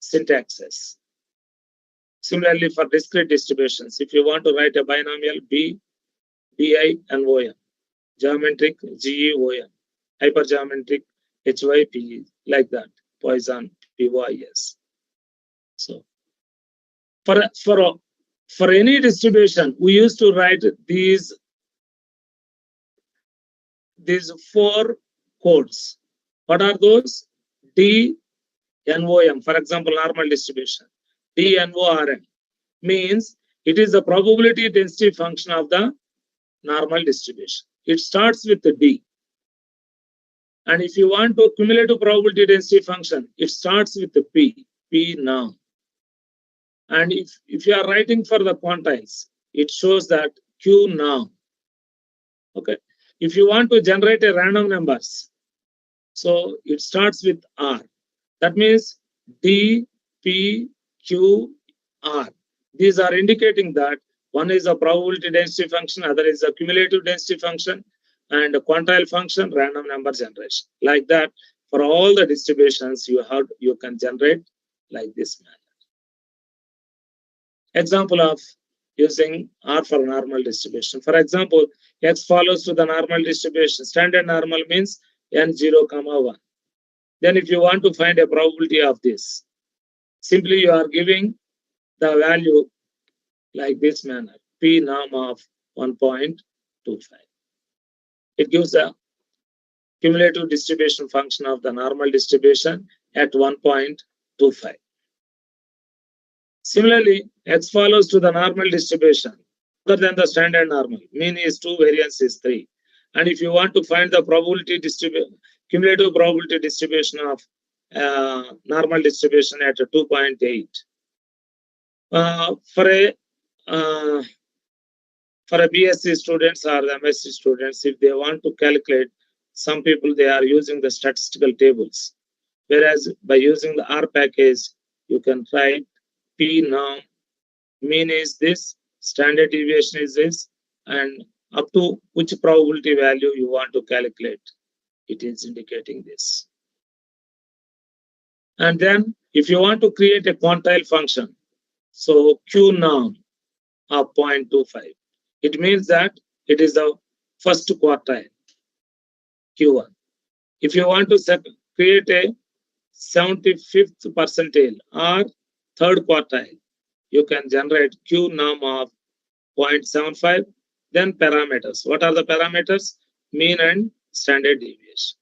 syntaxes. Similarly, for discrete distributions, if you want to write a binomial B, DI, and OM, geometric, GEOM, hypergeometric, HYPE, like that, Poisson, PYS. So, for any distribution, we used to write these four codes. What are those? D, NOM, for example, normal distribution. D, NORM means it is the probability density function of the normal distribution. It starts with the D. And if you want to cumulative probability density function, it starts with the P norm. And if you are writing for the quantiles, it shows that Q norm. Okay. If you want to generate a random numbers, so it starts with R. That means D, P, Q, R. These are indicating that one is a probability density function, other is a cumulative density function, and a quantile function, random number generation. Like that, for all the distributions you can generate like this manner. Example of using R for normal distribution. For example, X follows to the normal distribution. Standard normal means N0, 1. Then if you want to find a probability of this, simply you are giving the value like this manner, P norm of 1.25. It gives a cumulative distribution function of the normal distribution at 1.25. Similarly, X follows to the normal distribution other than the standard normal. Mean is 2, variance is 3. And if you want to find the probability distribution, cumulative probability distribution of normal distribution at 2.8. For a BSc students or the MSc students, if they want to calculate, some people they are using the statistical tables. Whereas by using the R package, you can write P norm, mean is this, standard deviation is this, and up to which probability value you want to calculate. It is indicating this. And then if you want to create a quantile function, so Q norm of 0.25, it means that it is the first quartile, Q1. If you want to create a 75th percentile or third quartile, you can generate Q norm of 0.75, then parameters. What are the parameters? Mean and standard deviation.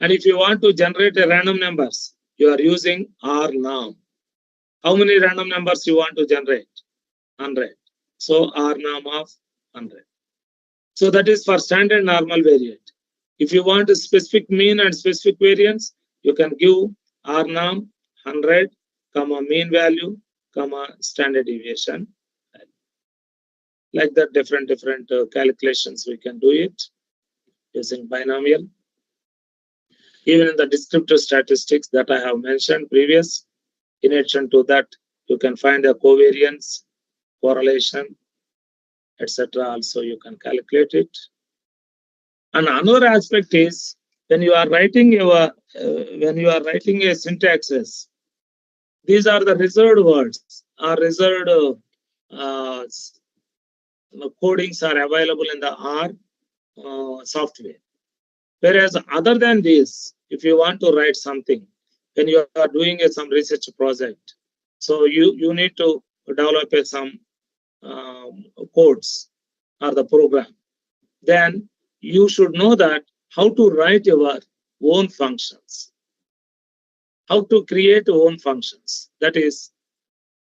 And if you want to generate a random numbers, you are using R norm. How many random numbers you want to generate? 100. So R norm of 100. So that is for standard normal variate. If you want a specific mean and specific variance, you can give R norm 100, mean value, standard deviation. Like that, different calculations we can do it using binomial. Even in the descriptive statistics that I have mentioned previous, in addition to that, you can find a covariance, correlation, etc. Also, you can calculate it. And another aspect is when you are writing a syntaxes, these are the reserved words or reserved codings are available in the R software. Whereas other than this, if you want to write something, when you are doing some research project, so you need to develop some codes or the program. Then you should know that how to write your own functions, how to create your own functions. That is,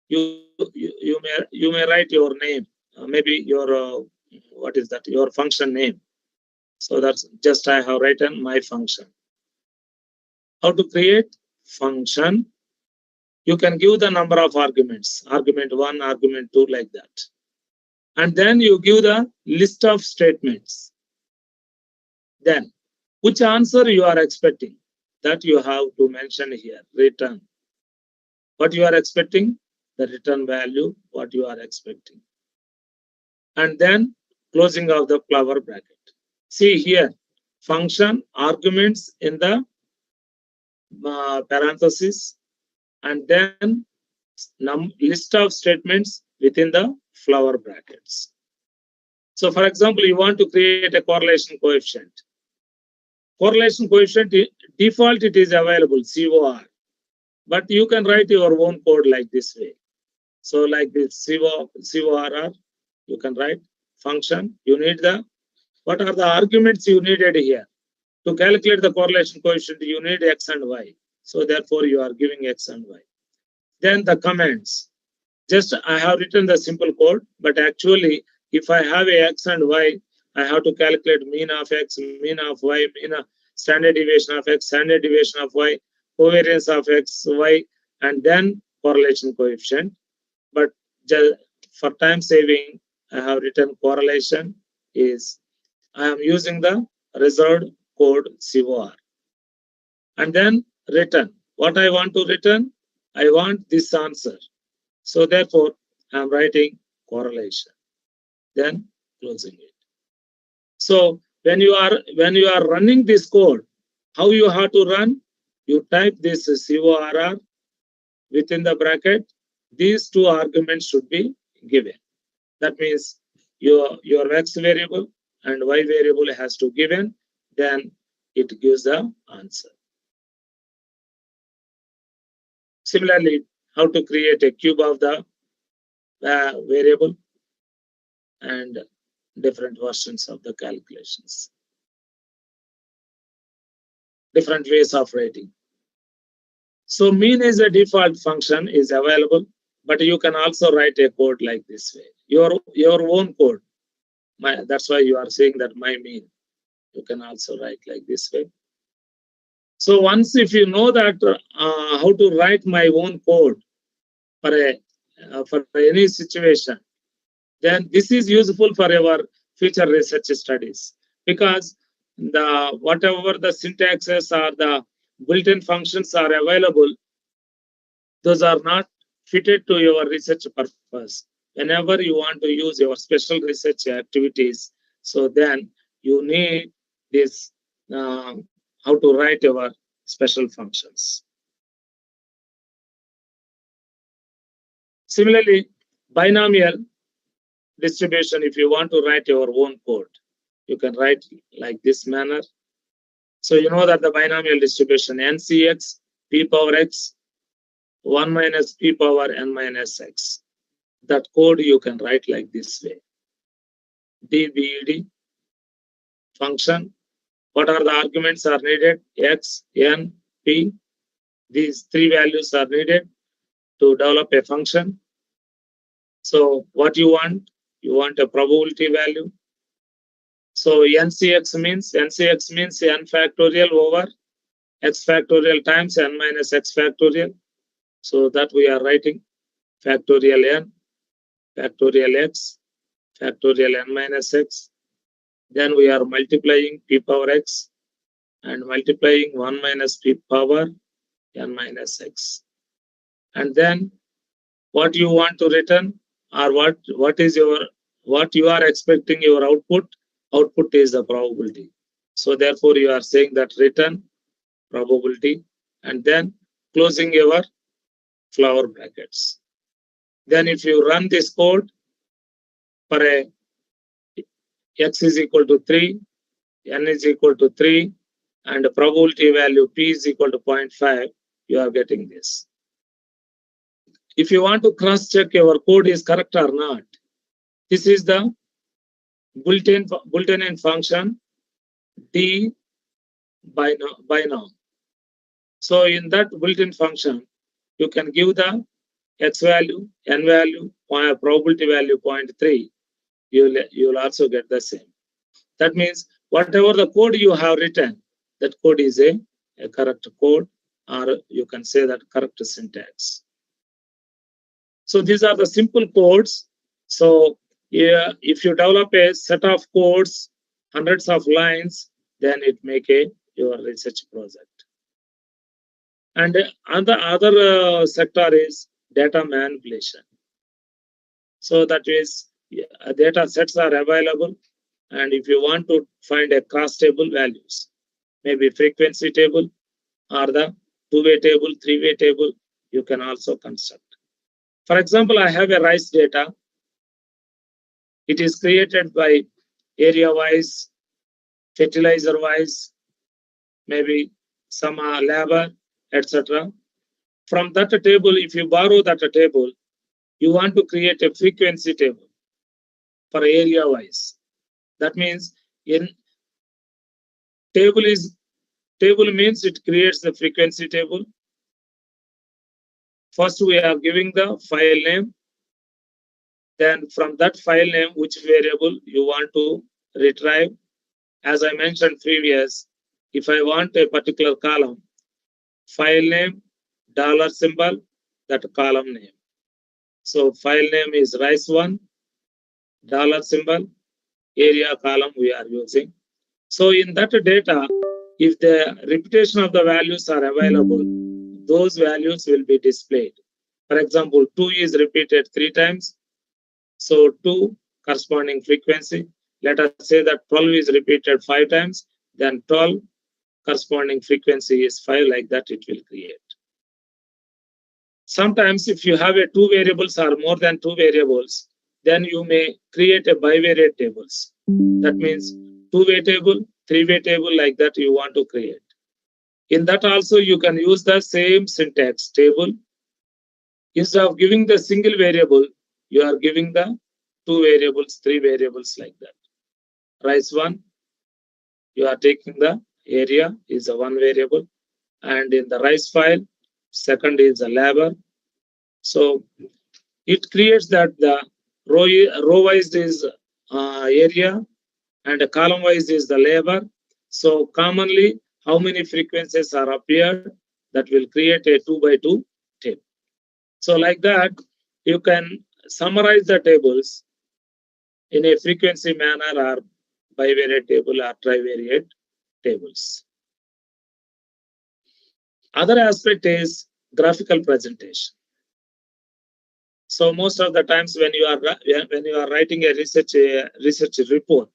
you may write your name, maybe your your function name. So that's just I have written my function. How to create function? You can give the number of arguments, argument 1, argument 2, like that. And then you give the list of statements. Then, which answer you are expecting? That you have to mention here, return. What you are expecting? the return value, what you are expecting. And then closing of the flower bracket. See here, function arguments in the parenthesis, and then list of statements within the flower brackets. So for example, you want to create a correlation coefficient. Correlation coefficient, default it is available, COR. But you can write your own code like this way. So like this CORR, you can write function. You need what are the arguments you needed here? To calculate the correlation coefficient, you need X and Y. So therefore you are giving X and Y. Then the comments. Just I have written the simple code, but actually if I have a X and Y, I have to calculate mean of X, mean of Y, mean of standard deviation of X, standard deviation of Y, covariance of X, Y, and then correlation coefficient. But just for time saving, I have written correlation is, I am using the reserved code COR. And then return. What I want to return? I want this answer. So therefore, I am writing correlation. Then closing it. So when you are running this code, how you have to run? You type this CORR within the bracket. These two arguments should be given. That means your X variable and Y variable has to given, then it gives the answer. Similarly, how to create a cube of the variable and different versions of the calculations. Different ways of writing. So mean is a default function is available, but you can also write a code like this way. Your own code. That's why you are saying that my mean. You can also write like this way. So once if you know that how to write my own code for any situation, then this is useful for our future research studies, because whatever the syntaxes or the built-in functions are available, those are not fitted to your research purpose. Whenever you want to use your special research activities, so then you need this how to write your special functions. Similarly, binomial distribution, if you want to write your own code, you can write like this manner. So you know that the binomial distribution NCX, P power X, 1 minus P power N minus X. That code you can write like this way. DBED function. What are the arguments are needed? X, N, P. These three values are needed to develop a function. So what you want? You want a probability value. So NCX means N factorial over X factorial times N minus X factorial. So that we are writing factorial N, factorial X, factorial N minus X. Then we are multiplying P power X and multiplying 1 minus P power N minus X. And then what you want to return, or what you are expecting your output is the probability. So therefore you are saying that return probability and then closing your flower brackets. Then if you run this code for a X is equal to 3, N is equal to 3, and the probability value P is equal to 0.5, you are getting this. If you want to cross-check your code is correct or not, this is the built-in function D binom. So in that built-in function, you can give the X value, N value, probability value 0.3. You'll also get the same. That means whatever the code you have written, that code is a correct code, or you can say that correct syntax. So these are the simple codes. So yeah, if you develop a set of codes, hundreds of lines, then it make your research project. And the other sector is data manipulation. So that is, data sets are available, and if you want to find a cross table values, maybe frequency table or the two-way table, three-way table, you can also construct. For example, I have a rice data. It is created by area-wise, fertilizer-wise, maybe some labor, etc. From that table, if you borrow that table, you want to create a frequency table for area-wise. That means in table means it creates the frequency table. First, we are giving the file name. Then from that file name, which variable you want to retrieve. As I mentioned previous, if I want a particular column, file name, dollar symbol, that column name. So file name is rice1, dollar symbol, area column we are using. So in that data, if the repetition of the values are available, those values will be displayed. For example, 2 is repeated 3 times. So 2 corresponding frequency. Let us say that 12 is repeated 5 times, then 12 corresponding frequency is 5, like that it will create. Sometimes if you have a 2 variables or more than 2 variables, then you may create a bivariate tables. That means 2-way table, 3-way table, like that you want to create. In that also you can use the same syntax table. Instead of giving the single variable, you are giving the 2 variables, 3 variables, like that. Rice1, you are taking the area is a 1 variable, and in the rice file, second is the labor. So it creates that the row wise is area and column wise is the labor. So commonly, how many frequencies are appeared, that will create a 2-by-2 table. So like that, you can summarize the tables in a frequency manner or bivariate table or trivariate tables. Other aspect is graphical presentation. So most of the times when you are writing a research report,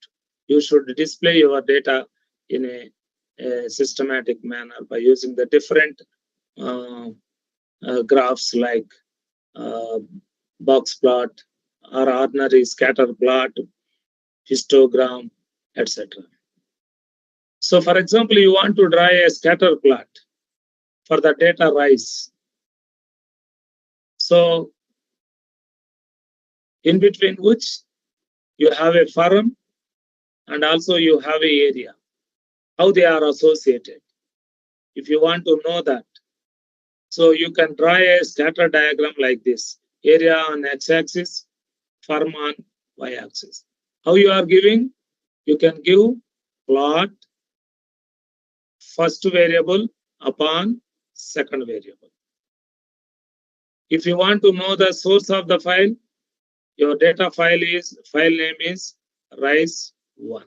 you should display your data in a systematic manner by using the different graphs like box plot or ordinary scatter plot, histogram, etc. So for example, you want to draw a scatter plot for the data rice. So in between which you have a farm and also you have a area, how they are associated. If you want to know that, so you can draw a scatter diagram like this: area on x-axis, farm on y-axis. How you are giving? You can give plot first variable upon second variable. If you want to know the source of the file, your data file name is rice1.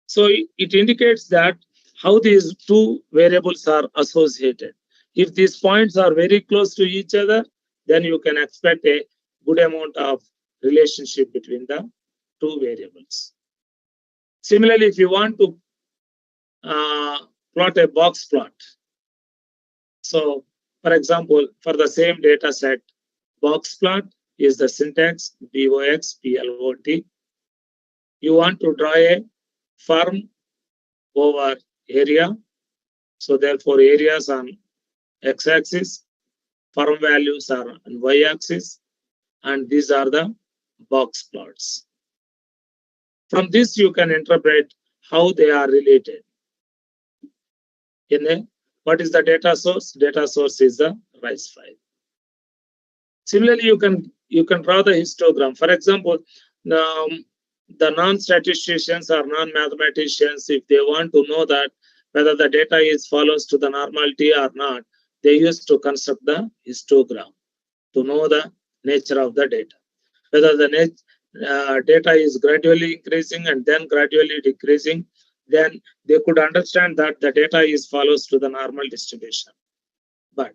So it indicates that how these 2 variables are associated. If these points are very close to each other, then you can expect a good amount of relationship between the 2 variables. Similarly, if you want to plot a box plot, so for example, for the same data set, box plot is the syntax BOX PLOT. You want to draw a farm over area. So therefore, areas on x-axis, farm values are on y-axis, and these are the box plots. From this, you can interpret how they are related. What is the data source? Data source is the rice file. Similarly, you can draw the histogram. For example, the non-statisticians or non-mathematicians, if they want to know that whether the data is follows to the normality or not, they used to construct the histogram to know the nature of the data. Whether the data is gradually increasing and then gradually decreasing, then they could understand that the data is follows to the normal distribution. But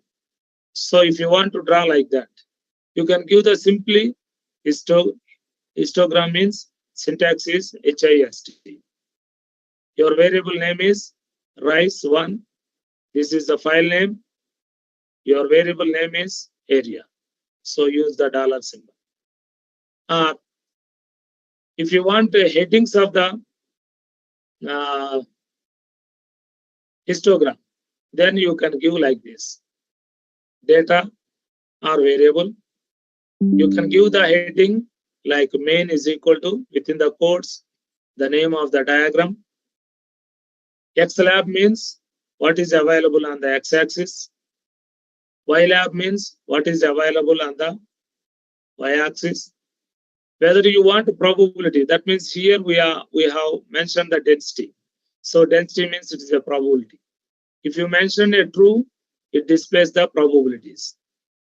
So if you want to draw like that, you can give the simply histogram means syntax is HIST. Your variable name is rice1. This is the file name. Your variable name is area. So use the dollar symbol. If you want the headings of the histogram, then you can give like this: data or variable. You can give the heading like main is equal to, within the quotes, the name of the diagram. X-lab means what is available on the x-axis. Y-lab means what is available on the y-axis. Whether you want probability, that means here we have mentioned the density. So density means it is a probability. If you mention a true, it displays the probabilities.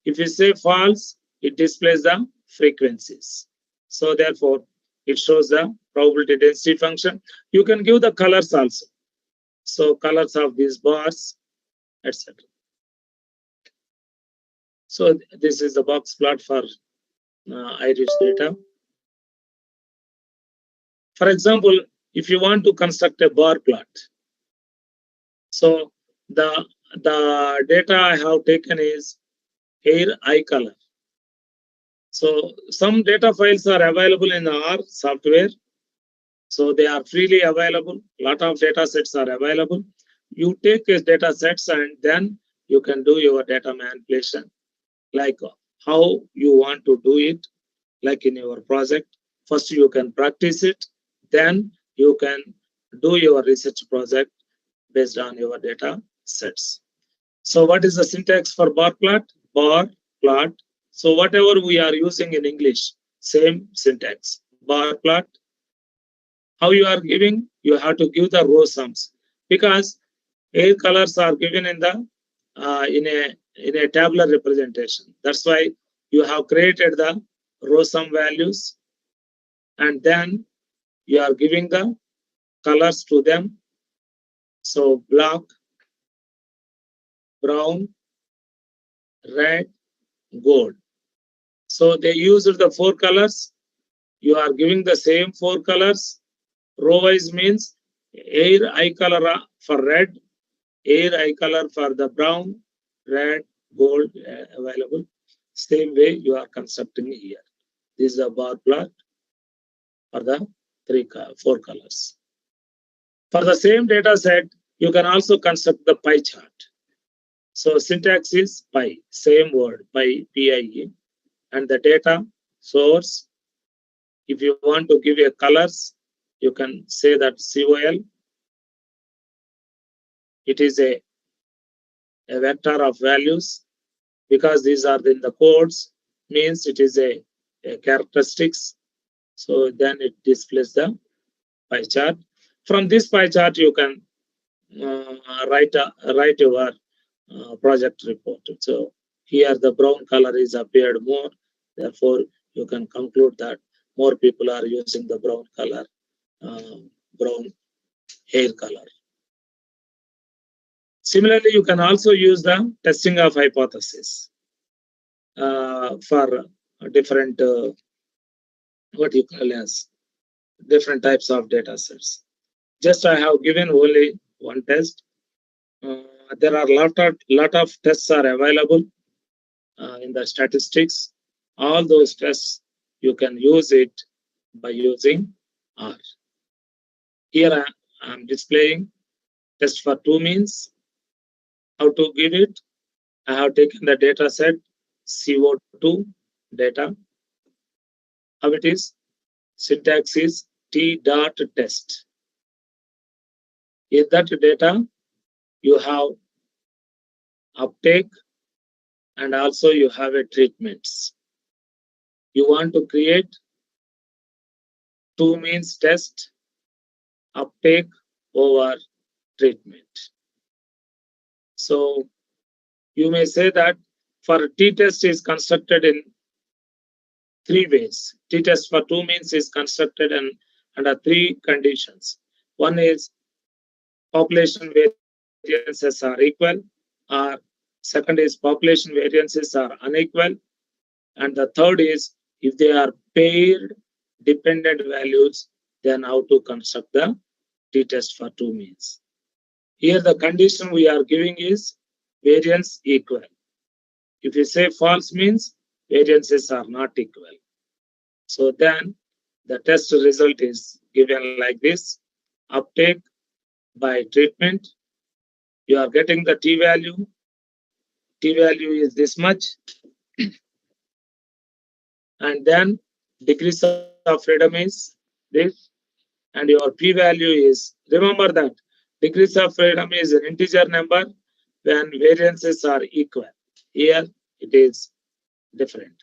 If you say false, it displays the frequencies. So therefore, it shows the probability density function. You can give the colors also. So colors of these bars, etc. So this is the box plot for Irish data. For example, if you want to construct a bar plot, so the data I have taken is hair eye color. So some data files are available in R software. So they are freely available. A lot of data sets are available. You take these data sets and then you can do your data manipulation, like how you want to do it, like in your project. First you can practice it, then you can do your research project based on your data sets. So what is the syntax for bar plot? Bar plot. So whatever we are using in English, same syntax. Bar plot. How you are giving? You have to give the row sums, because hair colors are given in the in a tabular representation. That's why you have created the row sum values, and then you are giving the colors to them. So black, brown, red, gold. So they used the 4 colors. You are giving the same 4 colors. Row wise means hair eye color for red, hair eye color for the brown, red, gold available. Same way you are constructing here. This is a bar plot for the 4 colors. For the same data set, you can also construct the pie chart. So syntax is pie, same word, pie, P-I-E, and the data source. If you want to give a colors, you can say that COL. It is a vector of values, because these are in the codes, means it is a characteristics. So then it displays the pie chart. From this pie chart, you can write your project report. So here the brown color is appeared more. Therefore, you can conclude that more people are using the brown color, brown hair color. Similarly, you can also use the testing of hypothesis for different, what you call as, different types of data sets. Just I have given only one test. There are lot of tests are available in the statistics. All those tests, you can use it by using R. Here I am displaying test for 2 means. How to give it? I have taken the data set CO2 data. How it is? Syntax is t.test. In that data, you have uptake and also you have a treatments. You want to create 2 means test, uptake over treatment. So you may say that for t-test is constructed in 3 ways. T-test for 2 means is constructed under 3 conditions. One is population variances are equal, or Second is population variances are unequal. And the third is if they are paired dependent values, then how to construct the t-test for two means. Here the condition we are giving is variance equal. If you say false means variances are not equal. So then the test result is given like this. Uptake by treatment, you are getting the t-value. T-value is this much. And then degrees of freedom is this. And your p-value is, remember that degrees of freedom is an integer number when variances are equal. Here it is different.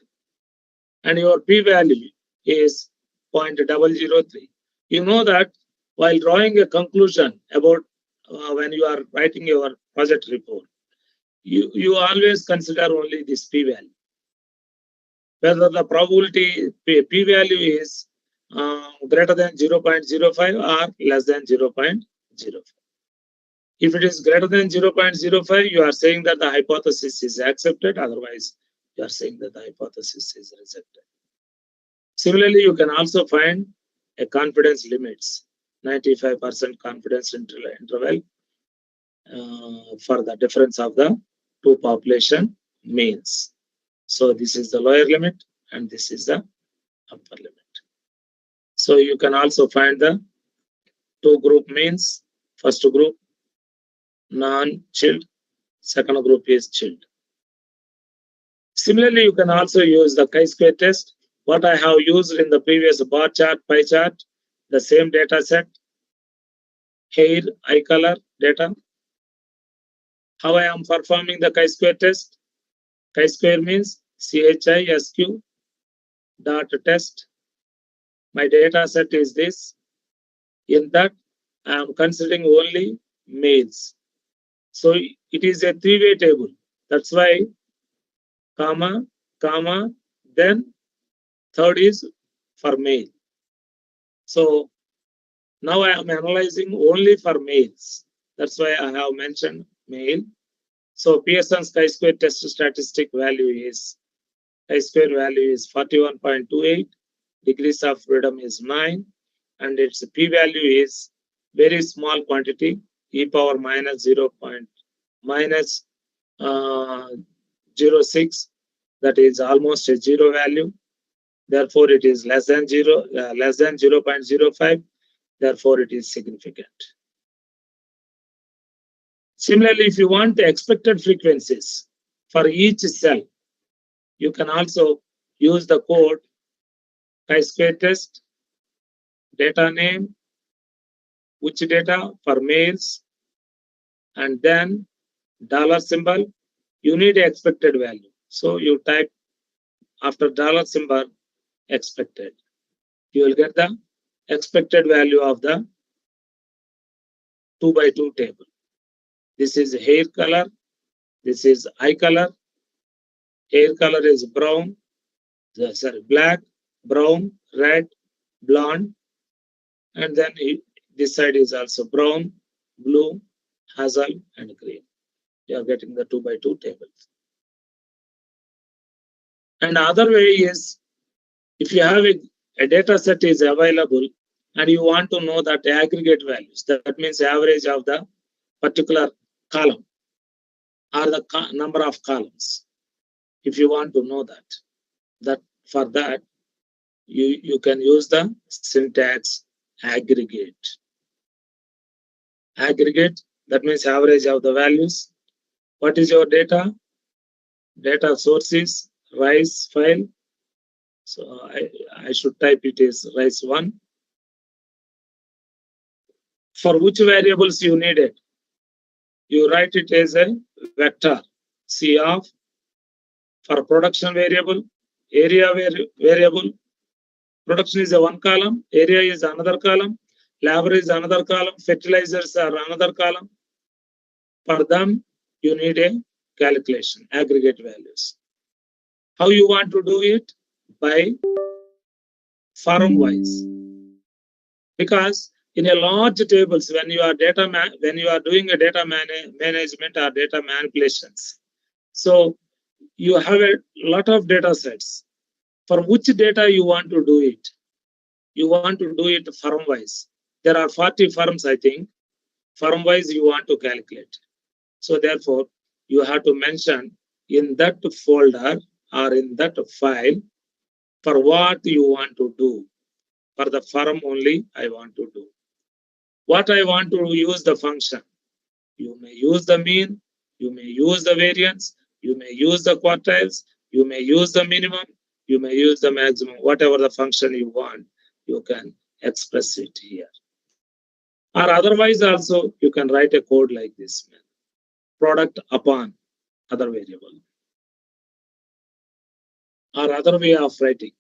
And your p-value is 0.003. You know that while drawing a conclusion about when you are writing your project report, you always consider only this p-value. Whether the probability p-value is greater than 0.05 or less than 0.05. If it is greater than 0.05, you are saying that the hypothesis is accepted. Otherwise, you are saying that the hypothesis is rejected. Similarly, you can also find a confidence limits, 95% confidence interval for the difference of the two population means. So this is the lower limit and this is the upper limit. So you can also find the two group means. First group non-chilled, second group is chilled. Similarly, you can also use the chi-square test. What I have used in the previous bar chart, pie chart, the same data set, hair, eye color data. How I am performing the chi-square test? Chi-square means CHISQ dot test. My data set is this. In that, I am considering only males. So it is a three-way table. That's why comma, comma, then third is for male. So now I am analyzing only for males. That's why I have mentioned male. So Pearson's chi-square test statistic value is, chi-square value is 41.28, degrees of freedom is 9, and its p-value is very small quantity, e power minus 0.06, that is almost a zero value. Therefore, it is less than 0.05. Therefore, it is significant. Similarly, if you want the expected frequencies for each cell, you can also use the code chi-square test, data name, which data for males, and then dollar symbol. You need an expected value. So you type after dollar symbol expected. You will get the expected value of the 2 by 2 table. This is hair color. This is eye color. Hair color is brown, black, brown, red, blonde. And then this side is also brown, blue, hazel, and green. You are getting the 2 by 2 tables. And the other way is, if you have a data set is available and you want to know that aggregate values, that means average of the particular column or the number of columns. If you want to know that for that, you can use the syntax aggregate. Aggregate, that means average of the values. What is your data? Data sources, RICE file. So I should type it as RICE1. For which variables you need it? You write it as a vector. C of, for production variable, area variable. Production is a one column, area is another column, labor is another column, fertilizers are another column. For them, you need a calculation, aggregate values. How you want to do it? By form wise. Because in a large tables, when you are doing a data management or data manipulations, So you have a lot of data sets. For which data you want to do it? You want to do it firm-wise. There are 40 firms, I think. Firm-wise, you want to calculate. So therefore, you have to mention in that folder or in that file for what you want to do. For the firm only, I want to do. What I want to use the function. You may use the mean, you may use the variance, you may use the quartiles, you may use the minimum, you may use the maximum, whatever the function you want, you can express it here. Or otherwise also, you can write a code like this, product upon other variable. Or other way of writing,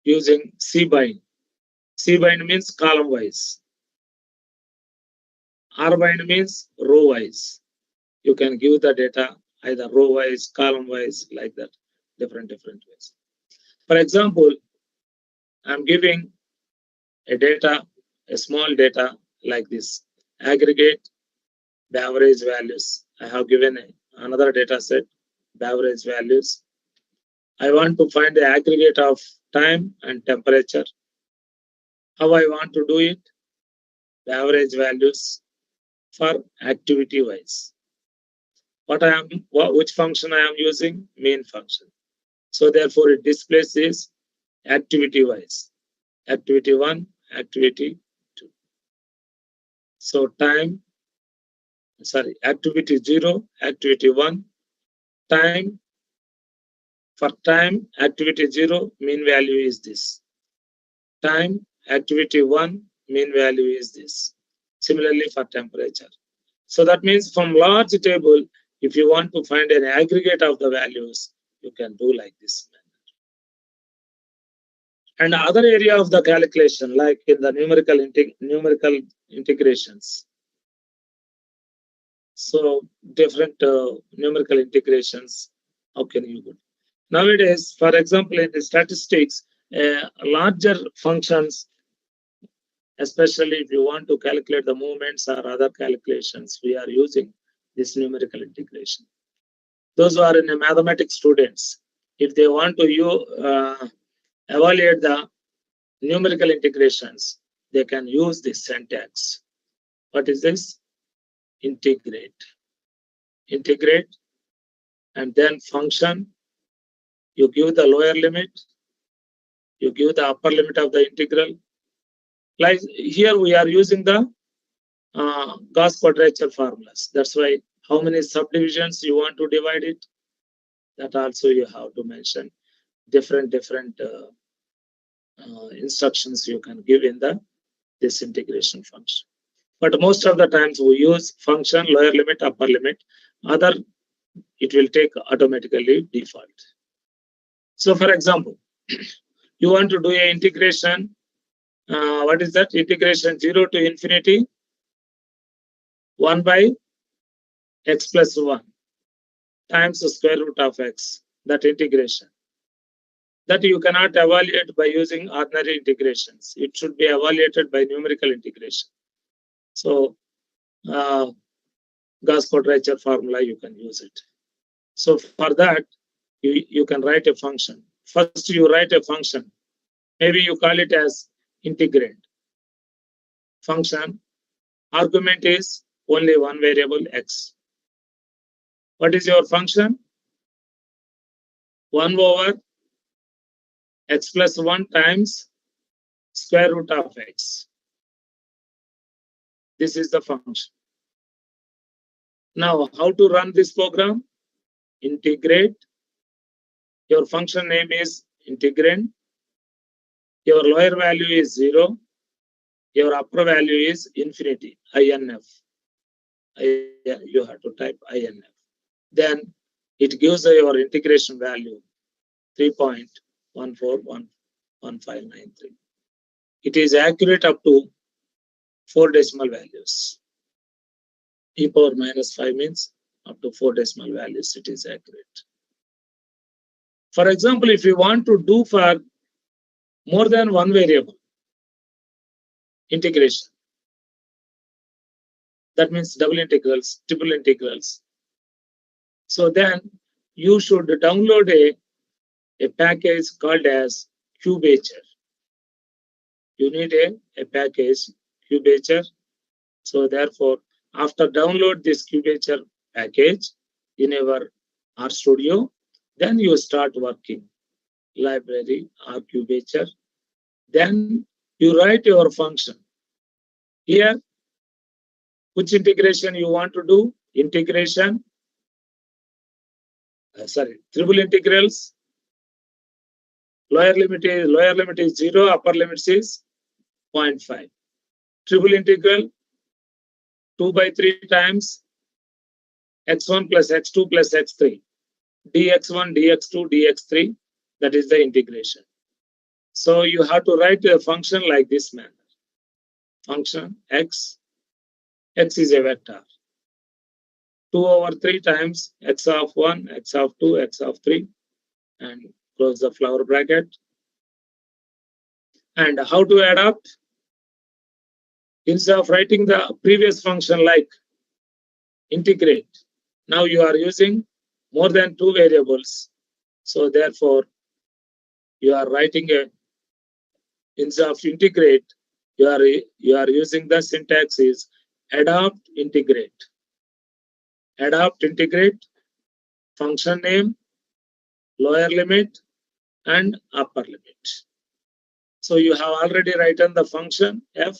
using cbind. Cbind means column wise. Rbind means row wise. You can give the data either row wise, column wise, like that, different ways. For example, I'm giving a data, a small data like this, aggregate the average values. I have given another data set, the average values. I want to find the aggregate of time and temperature. How I want to do it? The average values for activity wise. Which function I am using? Mean function. So therefore it displays this activity wise. Activity 1, activity 2. So activity 0, activity 1, time. For time, activity 0, mean value is this. Time, activity 1, mean value is this. Similarly for temperature. So that means from large table, if you want to find an aggregate of the values, you can do like this. And other area of the calculation, like in the numerical integrations. So different numerical integrations, how can you do? Nowadays, for example, in the statistics, larger functions, especially if you want to calculate the movements or other calculations, we are using this numerical integration. Those who are in a mathematics students, if they want to evaluate the numerical integrations, they can use this syntax. What is this? Integrate. Integrate, and then function. You give the lower limit, you give the upper limit of the integral. Like here we are using the Gauss quadrature formulas. That's why how many subdivisions you want to divide it, that also you have to mention. Different instructions you can give in this integration function. But most of the times we use function, lower limit, upper limit. Other, it will take automatically default. So for example, you want to do an integration. What is that? Integration 0 to infinity 1 by x plus 1 times the square root of x. That integration. That you cannot evaluate by using ordinary integrations. It should be evaluated by numerical integration. So Gauss quadrature formula, you can use it. So for that, you can write a function. First, you write a function. Maybe you call it as integrand. Function. Argument is only one variable x. What is your function? 1 over x plus 1 times square root of x. This is the function. Now, how to run this program? Integrate. Your function name is integrand. Your lower value is 0. Your upper value is infinity, INF. You have to type INF. Then it gives your integration value 3.141593. It is accurate up to 4 decimal values. E power minus 5 means up to 4 decimal values it is accurate. For example, if you want to do for more than one variable integration, that means double integrals, triple integrals. So then you should download a package called as Cubature. You need a package Cubature. So therefore, after download this Cubature package in our RStudio, then you start working library or Cubature. Then you write your function. Here, which integration you want to do? Integration, triple integrals. Lower limit is 0, upper limit is 0.5. Triple integral 2 by 3 times x1 plus x2 plus x3. dx1, dx2, dx3, that is the integration. So you have to write a function like this manner. Function x is a vector. 2 over 3 times x of 1, x of 2, x of 3, and close the flower bracket. And how to adapt? Instead of writing the previous function like integrate, now you are using more than 2 variables. So therefore, you are writing instead of integrate, you are using the syntax is adopt integrate. Adopt integrate, function name, lower limit, and upper limit. So you have already written the function f.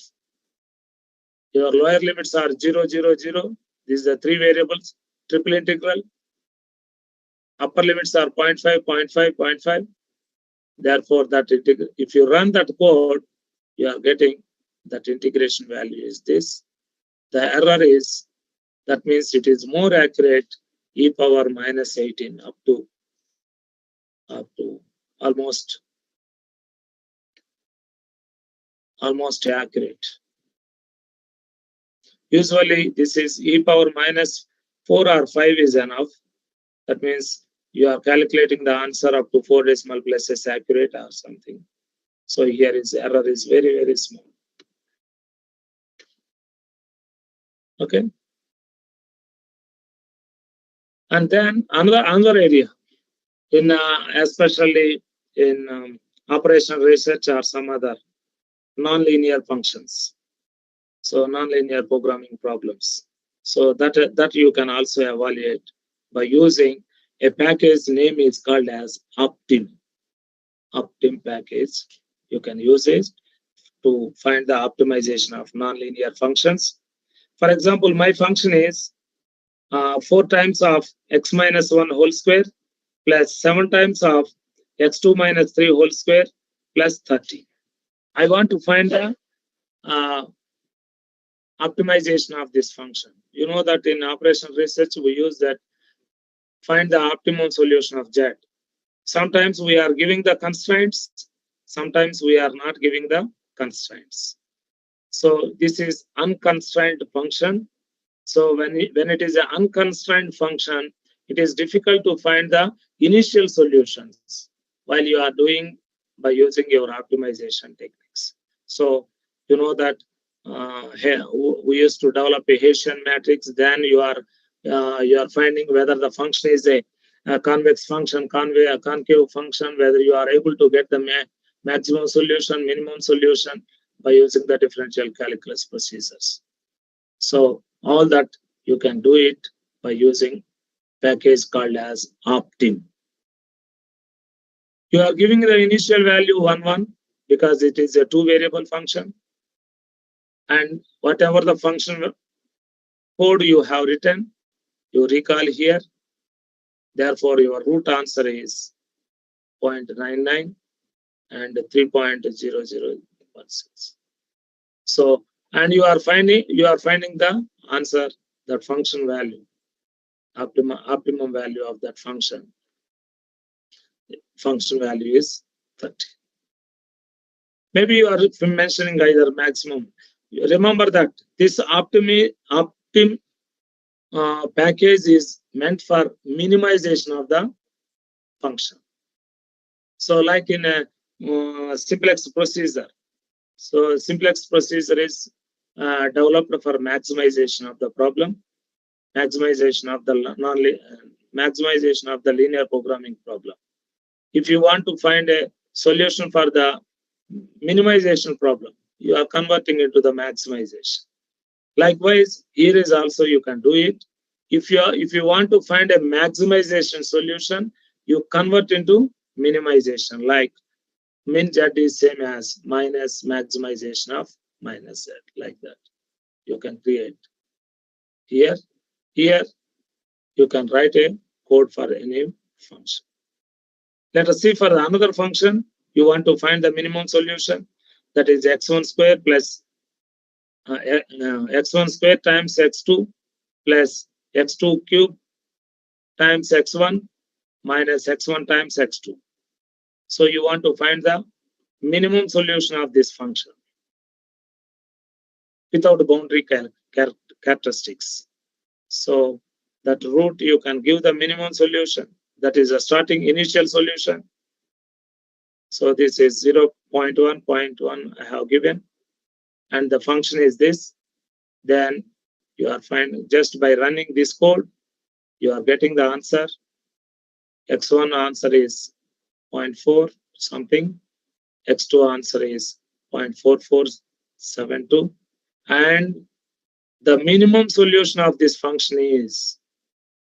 Your lower limits are 0, 0, 0. These are 3 variables. Triple integral. Upper limits are 0.5, 0.5, 0.5. Therefore, if you run that code, you are getting that integration value is this. The error is, that means it is more accurate, e power minus 18 up to almost accurate. Usually this is e power minus 4 or 5 is enough. That means you are calculating the answer up to 4 decimal places accurate or something. So here is error is very, very small. Okay. And then another area in especially in operational research or some other nonlinear functions. So nonlinear programming problems. So that you can also evaluate by using a package name is called as Optim. Optim package. You can use it to find the optimization of nonlinear functions. For example, my function is 4 times of x minus 1 whole square plus 7 times of x2 minus 3 whole square plus 30. I want to find the optimization of this function. You know that in operational research, we use that find the optimum solution of Z. Sometimes we are giving the constraints, sometimes we are not giving the constraints. So this is unconstrained function. So when it is an unconstrained function, it is difficult to find the initial solutions while you are doing by using your optimization techniques. So you know that we used to develop a Hessian matrix. Then you are finding whether the function is a convex function, concave function, whether you are able to get the maximum solution, minimum solution by using the differential calculus procedures. So all that you can do it by using package called as Optim. You are giving the initial value 1, 1 because it is a 2 variable function. And whatever the function code you have written, you recall here. Therefore, your root answer is 0.99 and 3.0016. So, and you are finding the answer, that function value, optimum value of that function. Function value is 30. Maybe you are mentioning either maximum. Remember that this Optim package is meant for minimization of the function. So like in a simplex procedure. So simplex procedure is developed for maximization of the problem, maximization of the maximization of the linear programming problem. If you want to find a solution for the minimization problem, you are converting into the maximization. Likewise, here is also you can do it. If you want to find a maximization solution, you convert into minimization, like min z is same as minus maximization of minus z, like that. You can create. Here you can write a code for any function. Let us see for another function. You want to find the minimum solution, that is x1 square plus x1 square times x2 plus x2 cube times x1 minus x1 times x2. So you want to find the minimum solution of this function without boundary characteristics. So that root you can give the minimum solution, that is a starting initial solution. So this is 0.1.1 I have given, and the function is this. Then you are finding, just by running this code, you are getting the answer. X1 answer is 0.4 something, x2 answer is 0.4472, and the minimum solution of this function is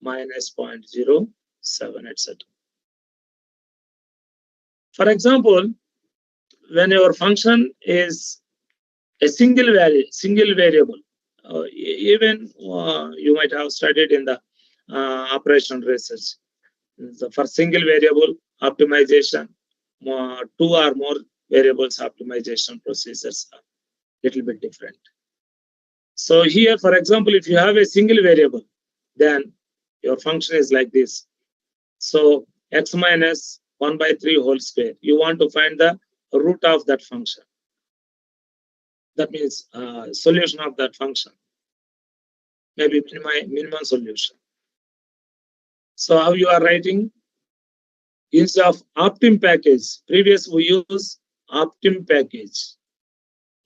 minus 0.07, etc. For example, when your function is a single variable, even you might have studied in the operational research. So for single variable optimization, two or more variables optimization procedures are little bit different. So here, for example, if you have a single variable, then your function is like this. So x minus 1 by 3 whole square. You want to find the root of that function. That means solution of that function. Maybe minimum solution. So how you are writing? Instead of optim package, previous we use optim package.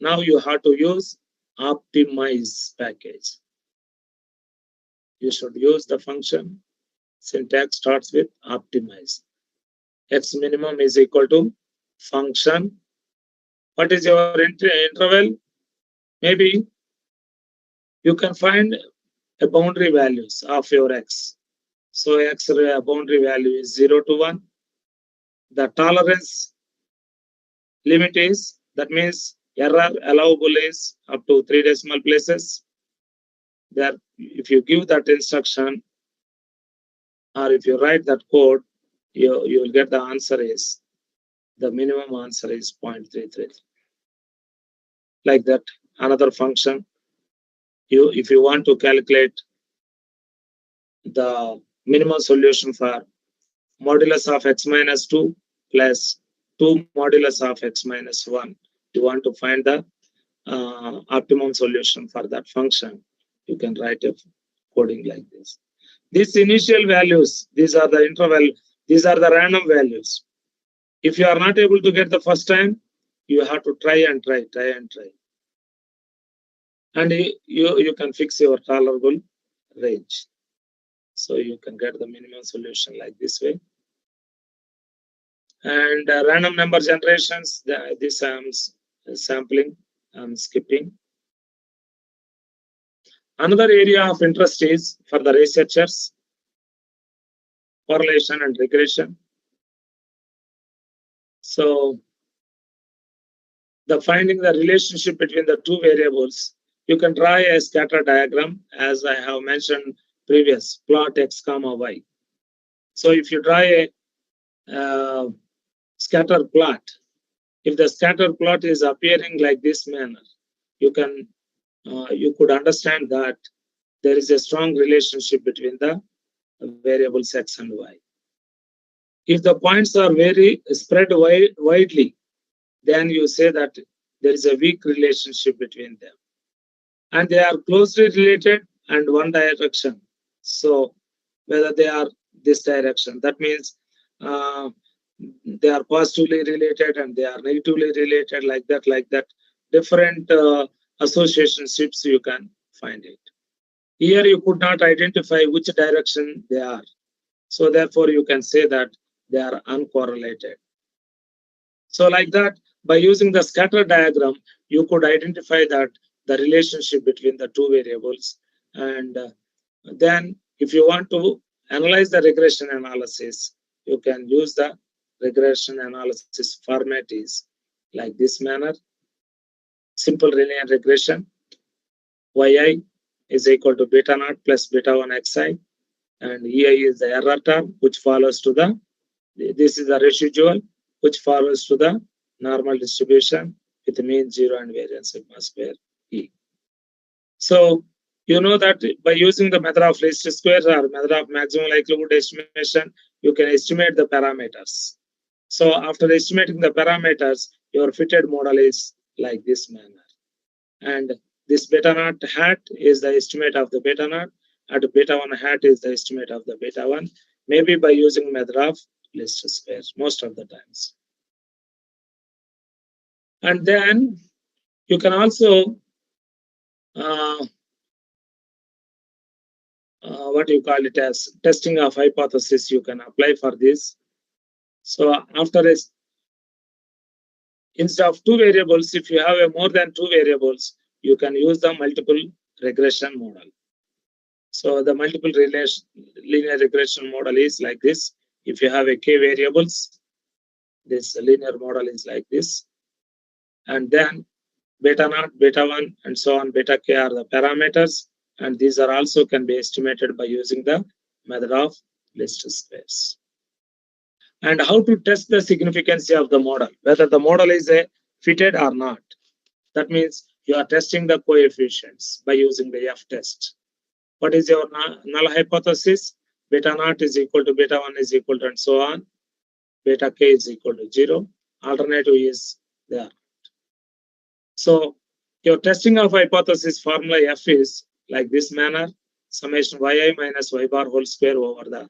Now you have to use optimize package. You should use the function. Syntax starts with optimize. X minimum is equal to function. What is your interval? Maybe you can find a boundary values of your x. So x boundary value is 0 to 1. The tolerance limit is, that means error allowable is up to 3 decimal places. There, if you give that instruction or if you write that code, you will get the answer is, the minimum answer is 0.33. Like that, another function, if you want to calculate the minimum solution for modulus of x minus 2 plus 2 modulus of x minus 1, you want to find the optimum solution for that function, you can write a coding like this. These initial values, these are the interval, these are the random values. If you are not able to get the first time, you have to try and try. And you can fix your tolerable range. So you can get the minimum solution like this way. And random number generations, this I'm sampling, I'm skipping. Another area of interest is for the researchers, correlation and regression. So the finding the relationship between the two variables, you can draw a scatter diagram, as I have mentioned previous, plot x comma y. So if you draw a scatter plot, if the scatter plot is appearing like this manner, you could understand that there is a strong relationship between the variables x and y. If the points are very spread widely, then you say that there is a weak relationship between them. And they are closely related and one direction. So whether they are this direction, that means they are positively related and they are negatively related, like that. Different associationships you can find it. Here you could not identify which direction they are. So therefore, you can say that they are uncorrelated. So like that, by using the scatter diagram, you could identify that the relationship between the two variables. And then if you want to analyze the regression analysis, you can use the regression analysis format is like this manner. Simple linear regression. Yi is equal to beta naught plus beta 1 xi. And Ei is the error term, which follows to the, this is the residual, which follows to the normal distribution with mean 0 and variance sigma square E. So you know that by using the method of least squares or method of maximum likelihood estimation, you can estimate the parameters. So after estimating the parameters, your fitted model is like this manner. And this beta naught hat is the estimate of the beta naught, and beta 1 hat is the estimate of the beta 1, maybe by using method of least squares most of the times. And then you can also what you call it as testing of hypothesis, you can apply for this. So after this, instead of two variables, if you have a more than two variables, you can use the multiple regression model. So the multiple linear regression model is like this. If you have a k variables, this linear model is like this. And then beta naught, beta 1, and so on, beta k are the parameters. And these are also can be estimated by using the method of least squares. And how to test the significance of the model, whether the model is a fitted or not. That means you are testing the coefficients by using the F test. What is your null hypothesis? Beta naught is equal to beta 1 is equal to and so on. Beta k is equal to 0. Alternative is there. So your testing of hypothesis formula F is like this manner. Summation yi minus y bar whole square over the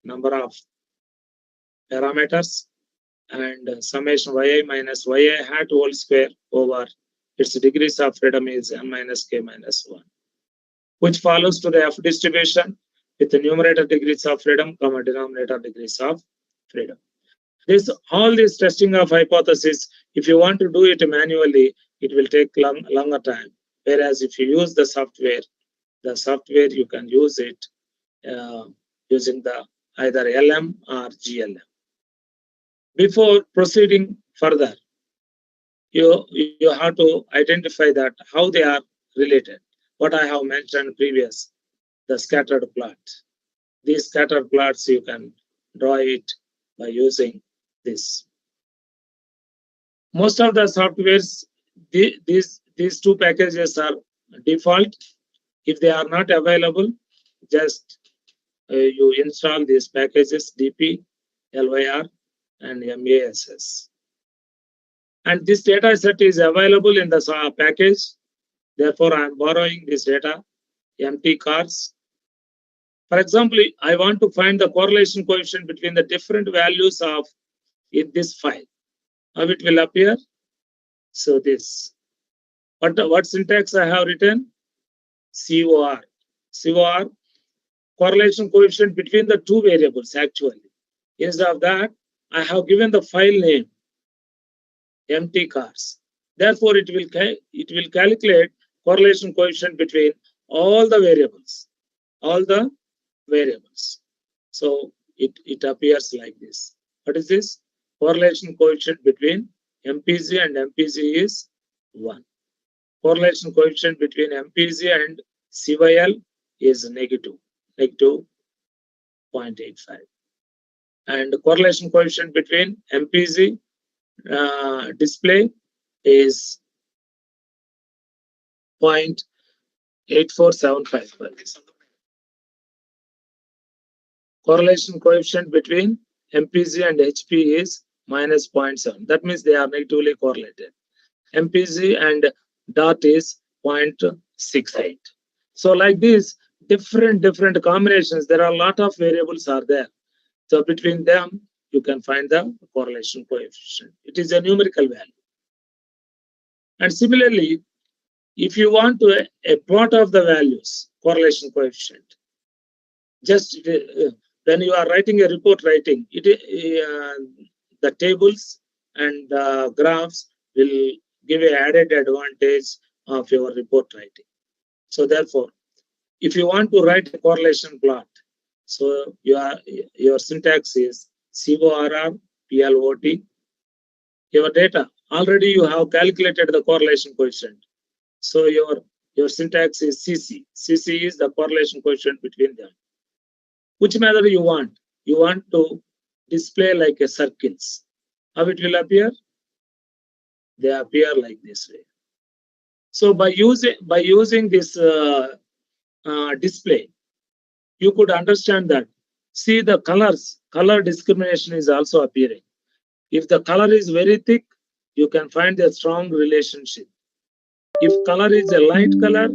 number of parameters, and summation yi minus yi hat whole square over its degrees of freedom is n minus k minus 1, which follows to the F distribution with the numerator degrees of freedom, comma denominator degrees of freedom. All this testing of hypothesis, if you want to do it manually, it will take longer time. Whereas if you use the software you can use it using the either LM or GLM. Before proceeding further, you have to identify that how they are related. What I have mentioned previous, the scattered plot. These scattered plots you can draw it by using this. Most of the softwares, these two packages are default. If they are not available, just you install these packages DP, LYR, and MASS. And this data set is available in the package. Therefore, I am borrowing this data, empty cars. For example, I want to find the correlation coefficient between the different values of in this file. How it will appear? So this. What syntax I have written? COR. COR, correlation coefficient between the two variables actually. Instead of that, I have given the file name, empty cars. Therefore, it will calculate correlation coefficient between all the variables. So it appears like this. What is this? Correlation coefficient between MPZ and MPZ is 1. Correlation coefficient between MPZ and CYL is negative 0.85. And the correlation coefficient between MPZ display is 0.8475. Correlation coefficient between MPZ and HP is minus 0.7. That means they are negatively correlated. MPZ and dot is 0.68. So like this, different combinations, there are a lot of variables are there. So between them, you can find the correlation coefficient. It is a numerical value. And similarly, if you want to a plot of the values, correlation coefficient, just when you are writing a report writing, the tables and graphs will give a added advantage of your report writing. So therefore, if you want to write a correlation plot, so your syntax is CORR, PLOT, your data. Already you have calculated the correlation coefficient. So your syntax is CC. CC is the correlation coefficient between them. Which method you want? You want to display like a circles. How it will appear? They appear like this way. So by using this display, you could understand that. See the colors, color discrimination is also appearing. If the color is very thick, you can find a strong relationship. If color is a light color,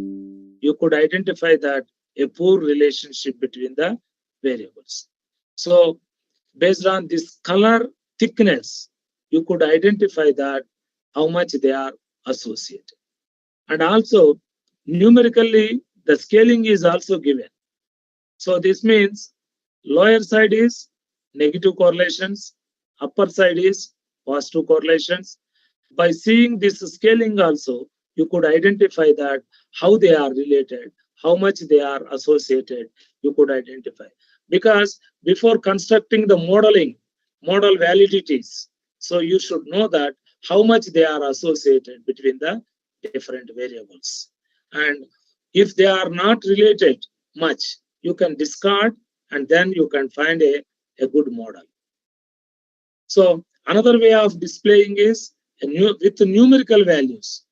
you could identify that a poor relationship between the variables. So based on this color thickness, you could identify that how much they are associated. And also numerically, the scaling is also given. So this means lower side is negative correlations, upper side is positive correlations. By seeing this scaling also, you could identify that how they are related, how much they are associated, you could identify. Because before constructing the model validities, so you should know that how much they are associated between the different variables. And if they are not related much, you can discard and then you can find a good model. So another way of displaying is with the numerical values.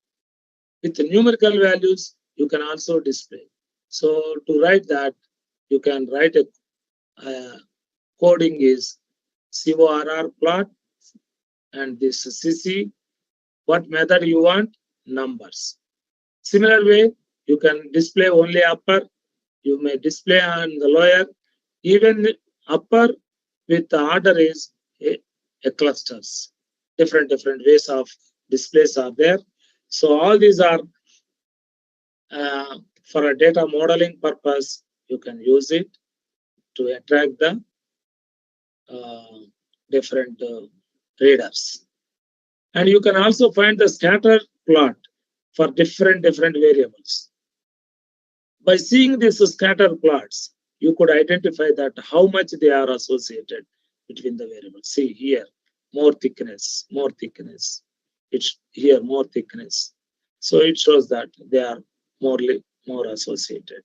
With the numerical values, you can also display. So to write that, you can write a coding is CORR plot and this CC. What method you want? Numbers. Similar way, you can display only upper. You may display on the lower. Even upper with the order is a clusters. Different ways of displays are there. So all these are for a data modeling purpose. You can use it to attract the different readers. And you can also find the scatter plot for different variables. By seeing these scatter plots, you could identify that how much they are associated between the variables. See here, more thickness. It's here more thickness. So it shows that they are more associated.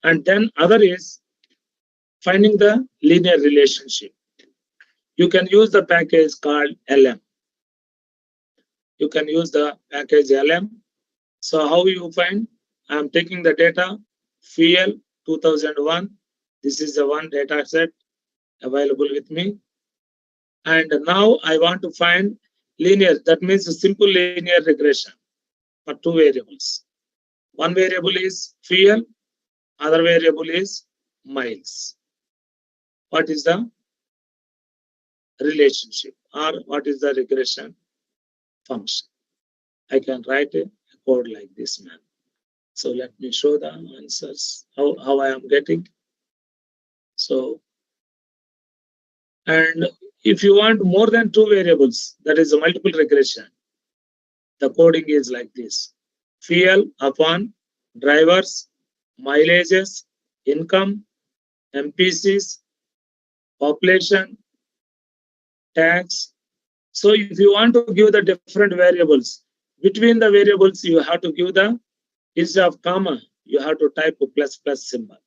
And then other is finding the linear relationship. You can use the package called LM. You can use the package LM. So how you find? I'm taking the data, fuel 2001. This is the one data set available with me. And now I want to find linear, that means a simple linear regression for two variables. One variable is fuel, other variable is miles. What is the relationship or what is the regression function? I can write a code like this, man. So let me show the answers, how I am getting. So, and if you want more than two variables, that is a multiple regression. The coding is like this. Fuel upon drivers, mileages, income, MPCs, population, tax. So if you want to give the different variables, between the variables, you have to give the, instead of comma, you have to type a plus symbol.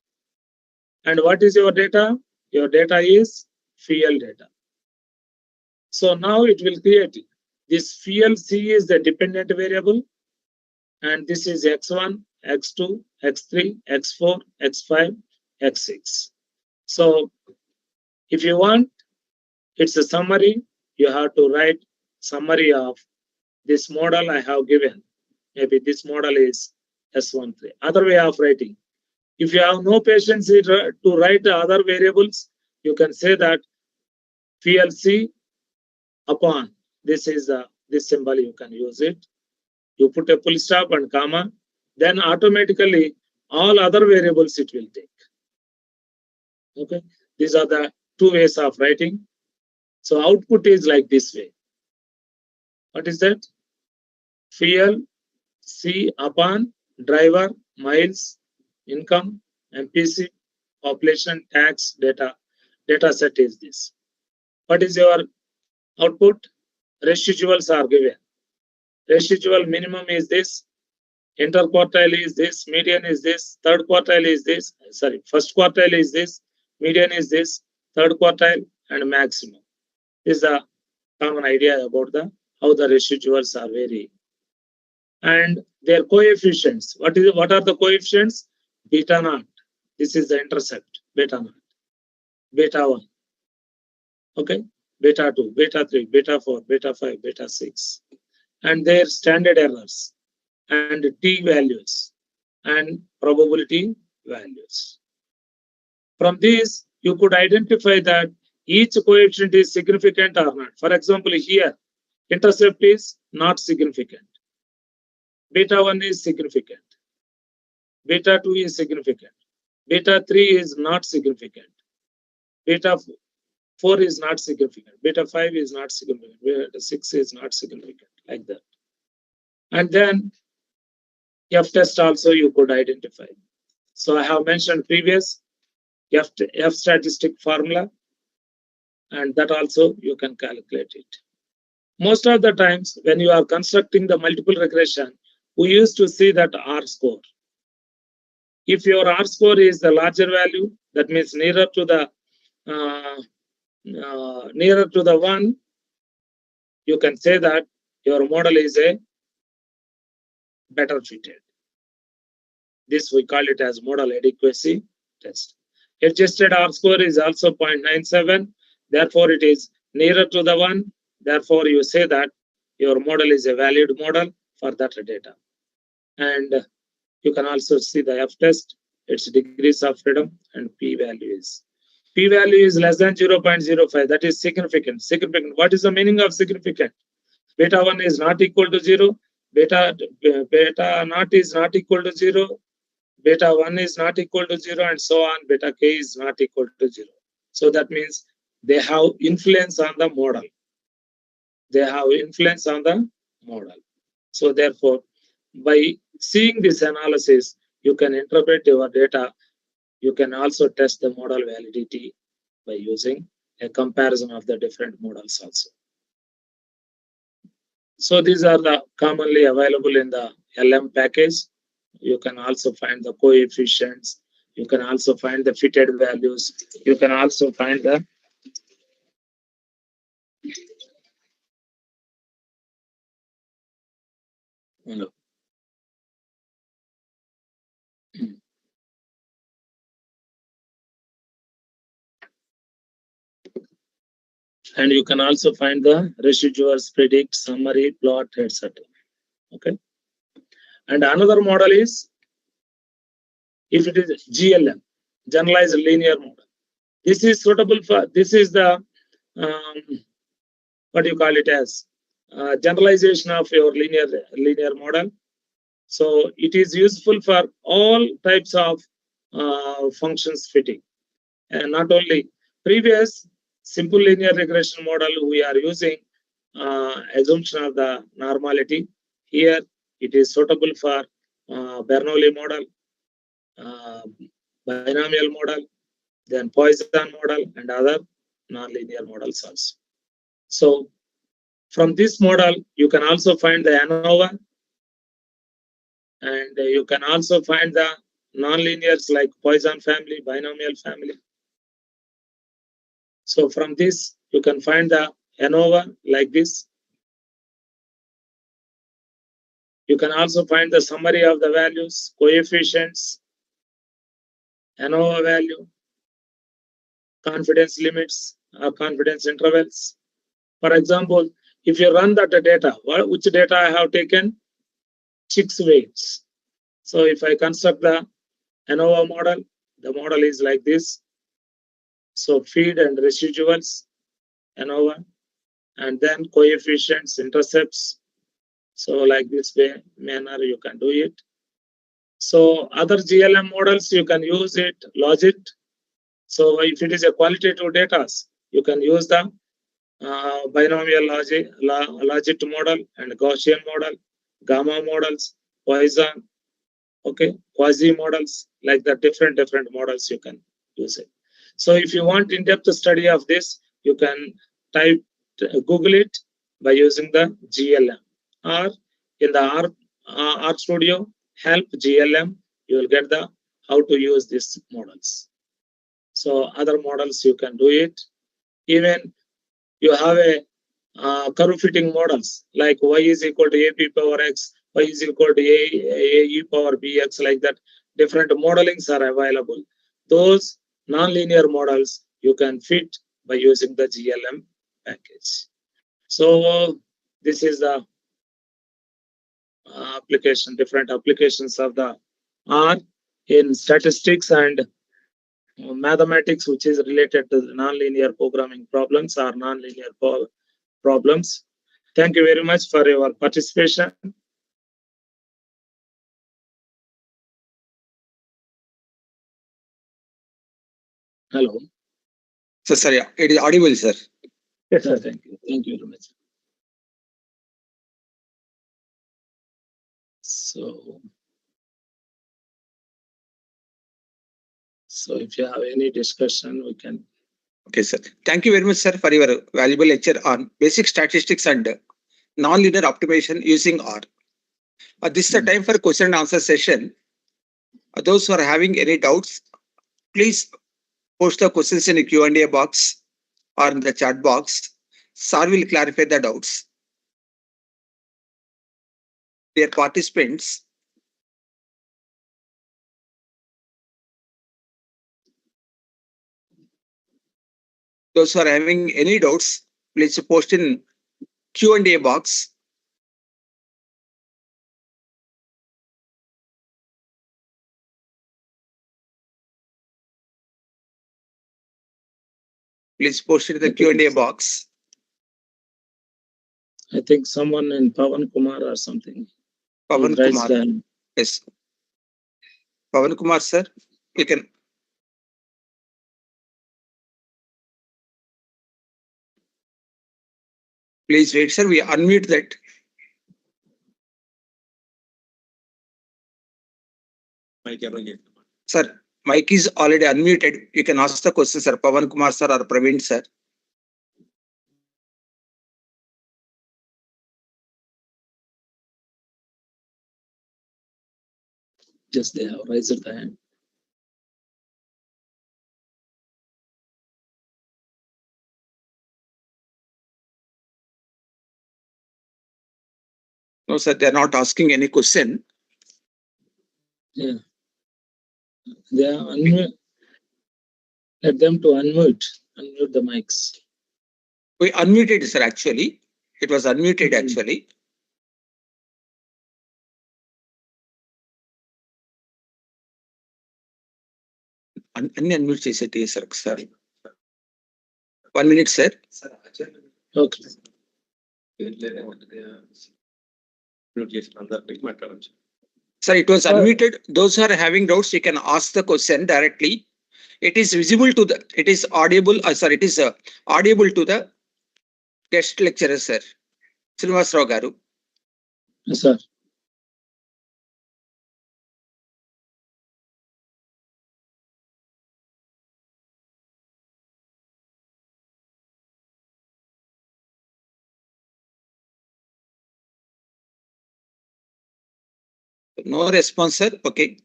And what is your data? Your data is fuel data. So now it will create this fuel C is the dependent variable, and this is X1, X2, X3, X4, X5, X6. So if you want, it's a summary. You have to write summary of this model I have given. Maybe this model is S13. Other way of writing. If you have no patience to write the other variables, you can say that fuel C upon, this is this symbol, you can use it. You put a full stop and comma, then automatically all other variables it will take. Okay, these are the two ways of writing. So output is like this way. What is that? Fuel, C upon driver, miles, income, MPC, population, tax, data. Data set is this. What is your output? Residuals are given. Residual minimum is this. Interquartile is this. Median is this. Third quartile is this. Sorry, first quartile is this. Median is this. Third quartile and maximum. This is the common idea about how the residuals are varying. And their coefficients. What are the coefficients? Beta naught. This is the intercept. Beta naught. Beta 1. Okay. Beta 2, beta 3, beta 4, beta 5, beta 6. And their standard errors and t values and probability values. From these, you could identify that each coefficient is significant or not. For example, here, intercept is not significant. Beta 1 is significant. Beta 2 is significant. Beta 3 is not significant. Beta 4 is not significant. Beta 5 is not significant. Beta 6 is not significant, like that. And then F test also you could identify. So I have mentioned previous F statistic formula, and that also you can calculate it. Most of the times when you are constructing the multiple regression, we used to see that R score. If your R score is the larger value, that means nearer to the 1, you can say that your model is a better fitted. This we call it as model adequacy test. Adjusted R score is also 0.97. Therefore, it is nearer to the 1. Therefore, you say that your model is a valid model for that data. And you can also see the F test, its degrees of freedom, and P value is. P value is less than 0.05. That is significant. Significant. What is the meaning of significant? Beta 1 is not equal to 0. Beta naught is not equal to 0. Beta 1 is not equal to 0, and so on. Beta k is not equal to 0. So that means they have influence on the model. They have influence on the model. So therefore, by seeing this analysis, you can interpret your data. You can also test the model validity by using a comparison of the different models also. So these are the commonly available in the LM package. You can also find the coefficients. You can also find the fitted values. You can also find the and you can also find the residuals, predict, summary, plot, etc. Okay. And another model is if it is GLM, generalized linear model. This is suitable for, this is the, what do you call it as, generalization of your linear model. So it is useful for all types of functions fitting. And not only previous simple linear regression model, we are using assumption of the normality. Here it is suitable for Bernoulli model, binomial model, then Poisson model, and other nonlinear models also. So from this model, you can also find the ANOVA, and you can also find the nonlinears like Poisson family, binomial family. So from this, you can find the ANOVA like this. You can also find the summary of the values, coefficients, ANOVA value, confidence limits, or confidence intervals. For example, if you run that data, which data I have taken? Chicks weights. So if I construct the ANOVA model, the model is like this. So feed and residuals, ANOVA, and then coefficients, intercepts. So like this way, manner you can do it. So other GLM models, you can use it, logit, So if it is a qualitative data, you can use the binomial logic model and Gaussian model, gamma models, Poisson, okay, quasi models, like the different models you can use it. So if you want in-depth study of this, you can Google it by using the GLM, or in the R Studio help GLM, you will get the how to use these models. So other models you can do it. Even you have a curve fitting models like y is equal to AP power x, y is equal to AE power bx, like that. Different modelings are available. Those nonlinear models you can fit by using the GLM package. So this is the different applications of the R in statistics and mathematics, which is related to the nonlinear programming problems or nonlinear problems. Thank you very much for your participation. Hello. Sir, yeah, it is audible, sir. Yes, sir. Thank you. Thank you very much. So if you have any discussion, we can. Okay, sir. Thank you very much, sir, for your valuable lecture on basic statistics and nonlinear optimization using R. This is the time for question and answer session. Those who are having any doubts, please post the questions in the Q&A box or in the chat box. Sir will clarify the doubts. Dear participants, those who are having any doubts, please post in Q&A box. Please post it in the Q&A box. I think someone in Pavan Kumar or something. Pavan Kumar. Yes. Pavan Kumar, sir, you can. Please wait, sir. We unmute that. Sir, mic is already unmuted. You can ask the question, sir. Pavan Kumar, sir, or Praveen, sir. Just they have raised the hand. No, sir, they are not asking any question. Yeah. They are unmute. Let them to unmute the mics. We unmuted, sir, actually. It was unmuted, actually. Unmute చేసేటి, sir, sir. 1 minute, sir. Okay. Sir, it was unmuted. Those who are having doubts, you can ask the question directly. It is visible to the, it is audible, sir, it is audible to the guest lecturer, sir. Srinivasrao garu. Yes, sir. No response, sir. Okay.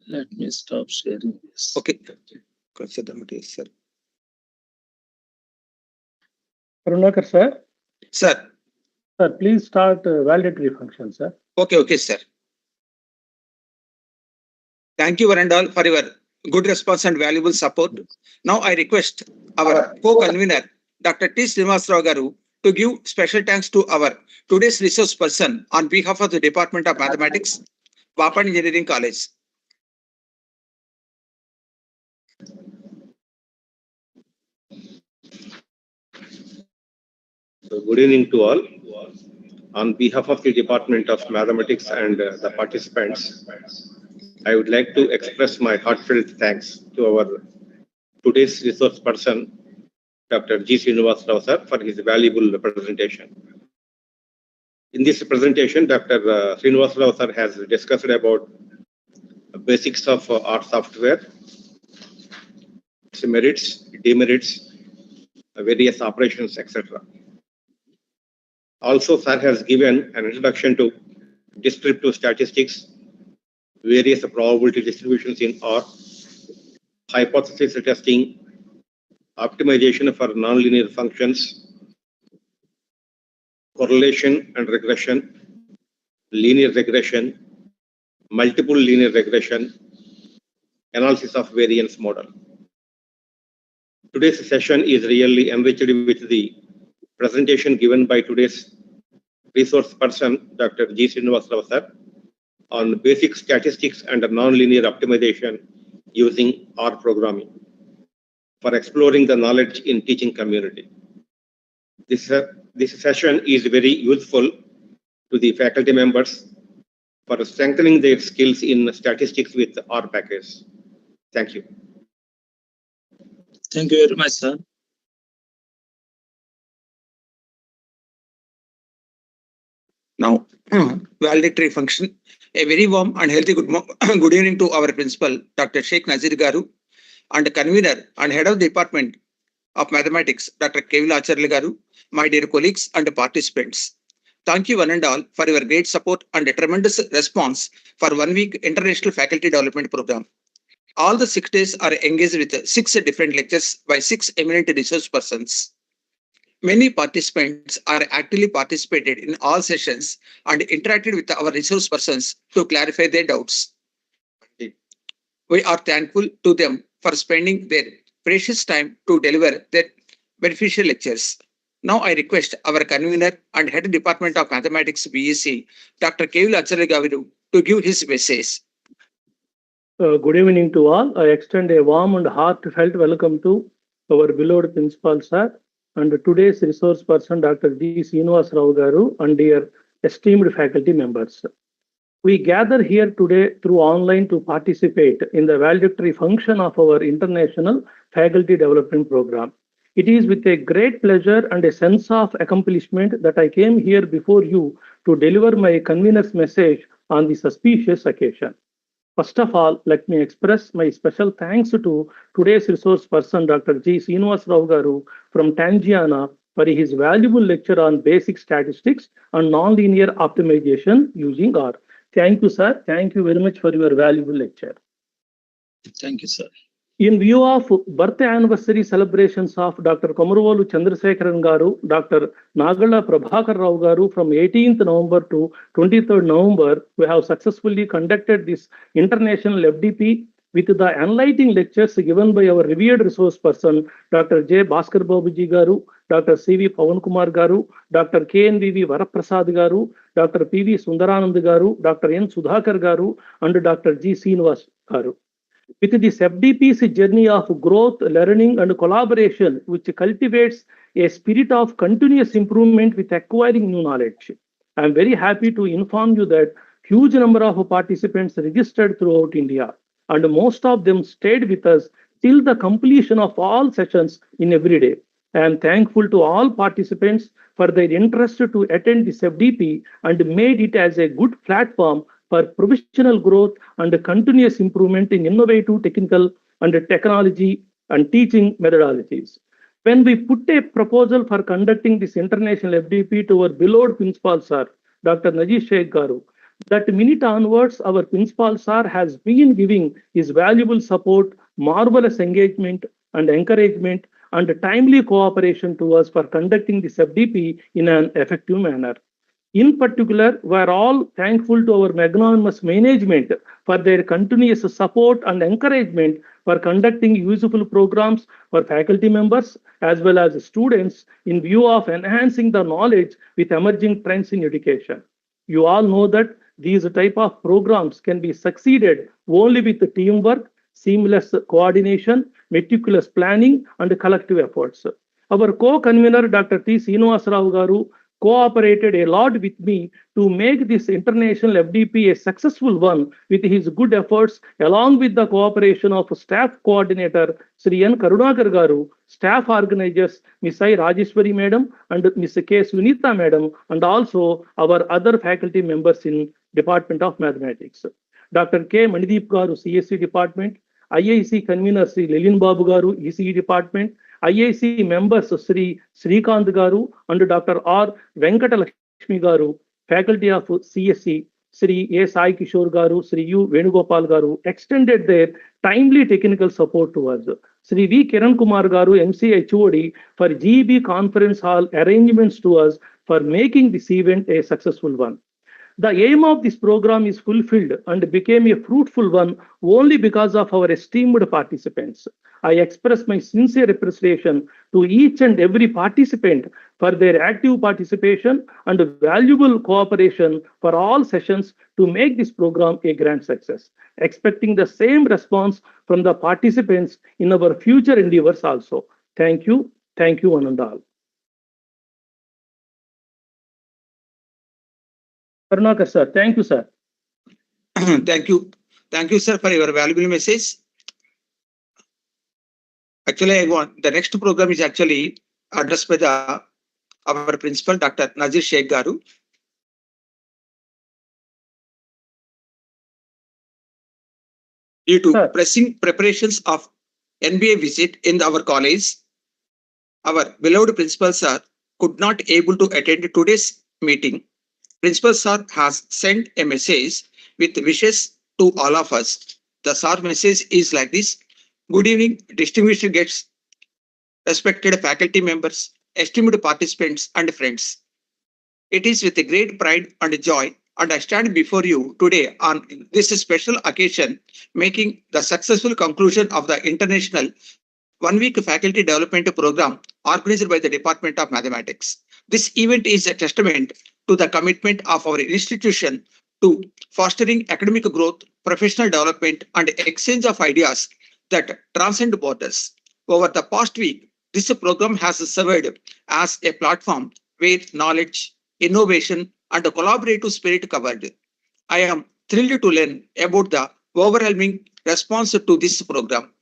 Let me stop sharing this. Okay. Consider it, sir. Karunakar, sir. Sir. Sir, please start validatory function, sir. Okay, sir. Thank you, one and all, for your good response and valuable support. Now I request our co-convener, Dr. T. Srinivasrao garu, to give special thanks to our today's resource person on behalf of the Department of Mathematics, Vapan Engineering College. So good evening to all. On behalf of the Department of Mathematics and the participants, I would like to express my heartfelt thanks to our today's resource person, Dr. G. Srinivas Rao sir, for his valuable presentation. In this presentation, Dr. Srinivas Rao sir has discussed about the basics of R software, its merits, demerits, various operations, etc. Also, sir has given an introduction to descriptive statistics, various probability distributions in R, hypothesis testing, optimization for nonlinear functions, correlation and regression, linear regression, multiple linear regression, analysis of variance model. Today's session is really enriched with the presentation given by today's resource person, Dr. G. Srinivas Rao sir, on basic statistics and nonlinear optimization using R programming for exploring the knowledge in teaching community. This session is very useful to the faculty members for strengthening their skills in statistics with R package. Thank you. Thank you very much, sir. Now, valedictory function. A very warm and healthy good evening to our principal, Dr. Sheikh Nazir Garu, and convener and head of the Department of Mathematics, Dr. Kevil Acharya Garu, my dear colleagues and participants. Thank you one and all for your great support and a tremendous response for 1 week International Faculty Development Program. All the 6 days are engaged with 6 different lectures by 6 eminent resource persons. Many participants are actively participated in all sessions and interacted with our resource persons to clarify their doubts. We are thankful to them for spending their precious time to deliver their beneficial lectures. Now I request our convener and head Department of Mathematics BEC, Dr. Kevil Acharya Garu, to give his message. Good evening to all. I extend a warm and heartfelt welcome to our beloved principal sir and today's resource person, Dr. G. Srinivas Rao Garu, and dear esteemed faculty members. We gather here today through online to participate in the valedictory function of our International Faculty Development Program. It is with a great pleasure and a sense of accomplishment that I came here before you to deliver my convener's message on this auspicious occasion. First of all, let me express my special thanks to today's resource person, Dr. G. Srinivas Rao Garu from Tangiana, for his valuable lecture on basic statistics and nonlinear optimization using R. Thank you, sir. Thank you very much for your valuable lecture. Thank you, sir. In view of birthday anniversary celebrations of Dr. Komaruvolu Chandrasekharan Garu, Dr. Nagala Prabhakar Rao Garu from 18th November to 23rd November, we have successfully conducted this international FDP with the enlightening lectures given by our revered resource person, Dr. J. Bhaskar Babuji Garu, Dr. C.V. Pawan Kumar Garu, Dr. K.N.V.V. Varaprasad Garu, Dr. P.V. Sundaranand Garu, Dr. N. Sudhakar Garu, and Dr. G. Srinivas Garu. With this FDP's journey of growth, learning, and collaboration, which cultivates a spirit of continuous improvement with acquiring new knowledge, I am very happy to inform you that huge number of participants registered throughout India, and most of them stayed with us till the completion of all sessions in every day. I am thankful to all participants for their interest to attend this FDP and made it as a good platform for professional growth and continuous improvement in innovative technical and technology and teaching methodologies. When we put a proposal for conducting this international FDP to our beloved principal sir, Dr. Najib Sheikh Garu, that minute onwards, our principal sir has been giving his valuable support, marvelous engagement and encouragement, and timely cooperation to us for conducting this FDP in an effective manner. In particular, we are all thankful to our magnanimous management for their continuous support and encouragement for conducting useful programs for faculty members as well as students in view of enhancing the knowledge with emerging trends in education. You all know that these type of programs can be succeeded only with teamwork, seamless coordination, meticulous planning, and collective efforts. Our co-convener, Dr. T. Srinivas Rao Garu, cooperated a lot with me to make this international FDP a successful one with his good efforts, along with the cooperation of staff coordinator Sri N. Karunakar Garu, staff organizers Ms. I. Rajeshwari Madam and Ms. K. Sunita Madam, and also our other faculty members in Department of Mathematics. Dr. K. Manideep Garu, CSE Department, IIC convener Sri Lilin Babu Garu, ECE Department, IIC members Sri Srikant Garu and Dr. R. Venkatalakshmi Garu, faculty of CSE, Sri A. Sai Kishore Garu, Sri U. Venugopal Garu, extended their timely technical support to us. Sri V. Kiran Kumar Garu, MC HOD, for GB Conference Hall arrangements to us for making this event a successful one. The aim of this program is fulfilled and became a fruitful one only because of our esteemed participants. I express my sincere appreciation to each and every participant for their active participation and valuable cooperation for all sessions to make this program a grand success. Expecting the same response from the participants in our future endeavors also. Thank you, one and all. Karunakar sir, thank you, sir. Thank you, sir, for your valuable message. Actually, the next program is actually addressed by our principal, Dr. Nazir Sheikh Garu. Due to pressing preparations of NBA visit in our college, our beloved principal sir could not able to attend today's meeting. Principal sir has sent a message with wishes to all of us. The sir message is like this. Good evening, distinguished guests, respected faculty members, esteemed participants and friends. It is with a great pride and joy and I stand before you today on this special occasion, making the successful conclusion of the International One-Week Faculty Development Program organized by the Department of Mathematics. This event is a testament to the commitment of our institution to fostering academic growth, professional development, and exchange of ideas that transcend borders. Over the past week, this program has served as a platform where knowledge, innovation, and a collaborative spirit covered. I am thrilled to learn about the overwhelming response to this program.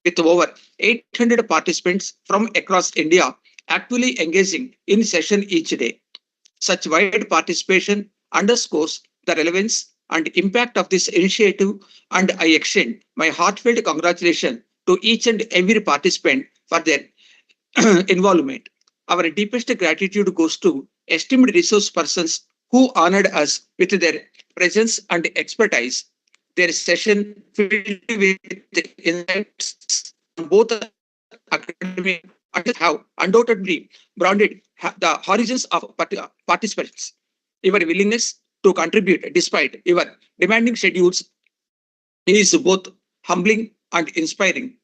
With over 800 participants from across India actively engaging in session each day. Such wide participation underscores the relevance and impact of this initiative, and I extend my heartfelt congratulations to each and every participant for their involvement. Our deepest gratitude goes to esteemed resource persons who honored us with their presence and expertise. Their session filled with insights on both academic and have undoubtedly broadened the horizons of participants. Your willingness to contribute despite your demanding schedules is both humbling and inspiring.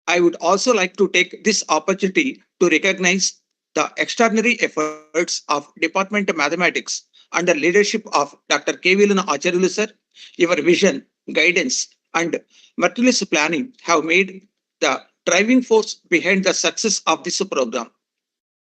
I would also like to take this opportunity to recognize the extraordinary efforts of Department of Mathematics under leadership of Dr. K. Vilana Acharyalu sir. Your vision, guidance, and meticulous planning have made the driving force behind the success of this program.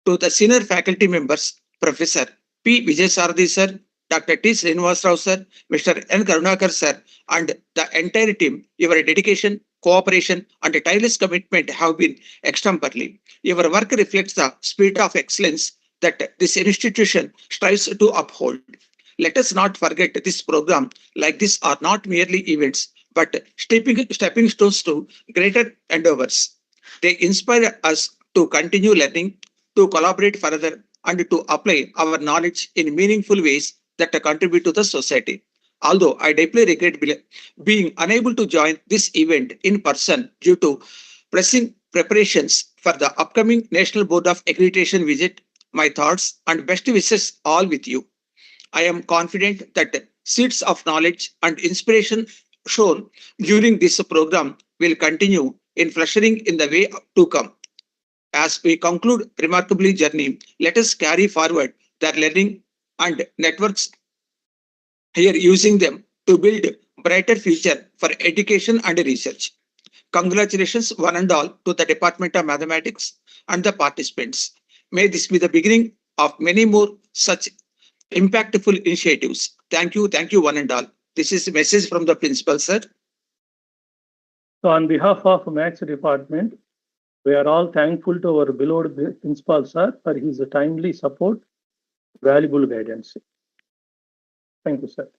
To the senior faculty members, Professor P. Vijayasarathi sir, Dr. T. Srinivasrao sir, Mr. N. Karunakar sir, and the entire team, your dedication, cooperation, and tireless commitment have been exemplary. Your work reflects the spirit of excellence that this institution strives to uphold. Let us not forget this program like this are not merely events, but stepping stones to greater endeavors. They inspire us to continue learning, to collaborate further, and to apply our knowledge in meaningful ways that contribute to the society. Although I deeply regret being unable to join this event in person due to pressing preparations for the upcoming National Board of Accreditation visit, my thoughts and best wishes all with you. I am confident that seeds of knowledge and inspiration shown during this program will continue in flourishing in the way to come. As we conclude remarkably journey, let us carry forward their learning and networks here, using them to build brighter future for education and research. Congratulations one and all to the Department of Mathematics and the participants. May this be the beginning of many more such impactful initiatives. Thank you, one and all. This is a message from the principal, sir. So on behalf of Maths Department, we are all thankful to our beloved principal, sir, for his timely support, valuable guidance. Thank you, sir.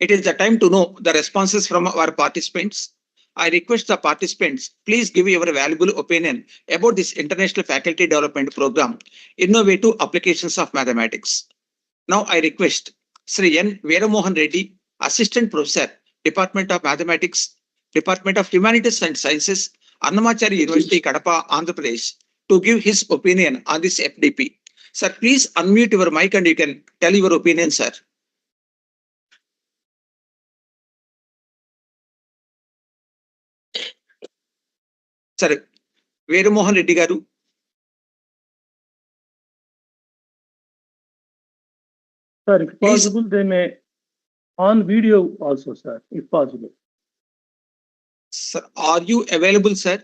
It is the time to know the responses from our participants. I request the participants, please give your valuable opinion about this International Faculty Development Program, Innovative Applications of Mathematics. Now I request Sri N. Veeramohan Reddy, Assistant Professor, Department of Mathematics, Department of Humanities and Sciences, Annamachari University, Kadapa, Andhra Pradesh, to give his opinion on this FDP. Sir, please unmute your mic and you can tell your opinion, sir. Sir, Veeramohan Reddy garu. Sir, if possible, they may on video also, sir, if possible. Sir, are you available, sir?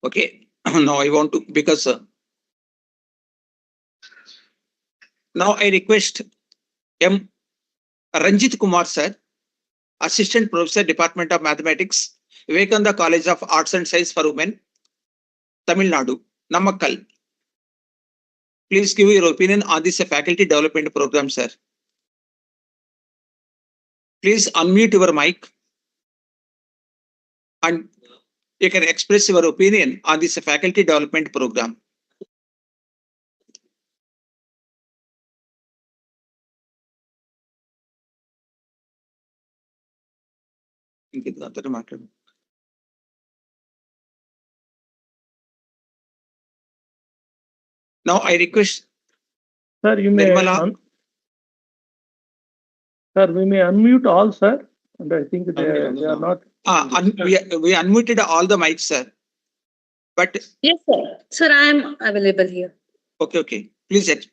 Okay, now I want to, because now I request M. Ranjit Kumar, sir, Assistant Professor, Department of Mathematics, Vivekananda College of Arts and Science for Women, Tamil Nadu, Namakkal. Please give your opinion on this faculty development program, sir. Please unmute your mic and you can express your opinion on this faculty development program. Now I request Sir, you may Nirmala. Sir, we may unmute all, sir. And I think they are not. We unmuted all the mics, sir. But yes, sir. Sir, I am available here. Okay. Please. Okay.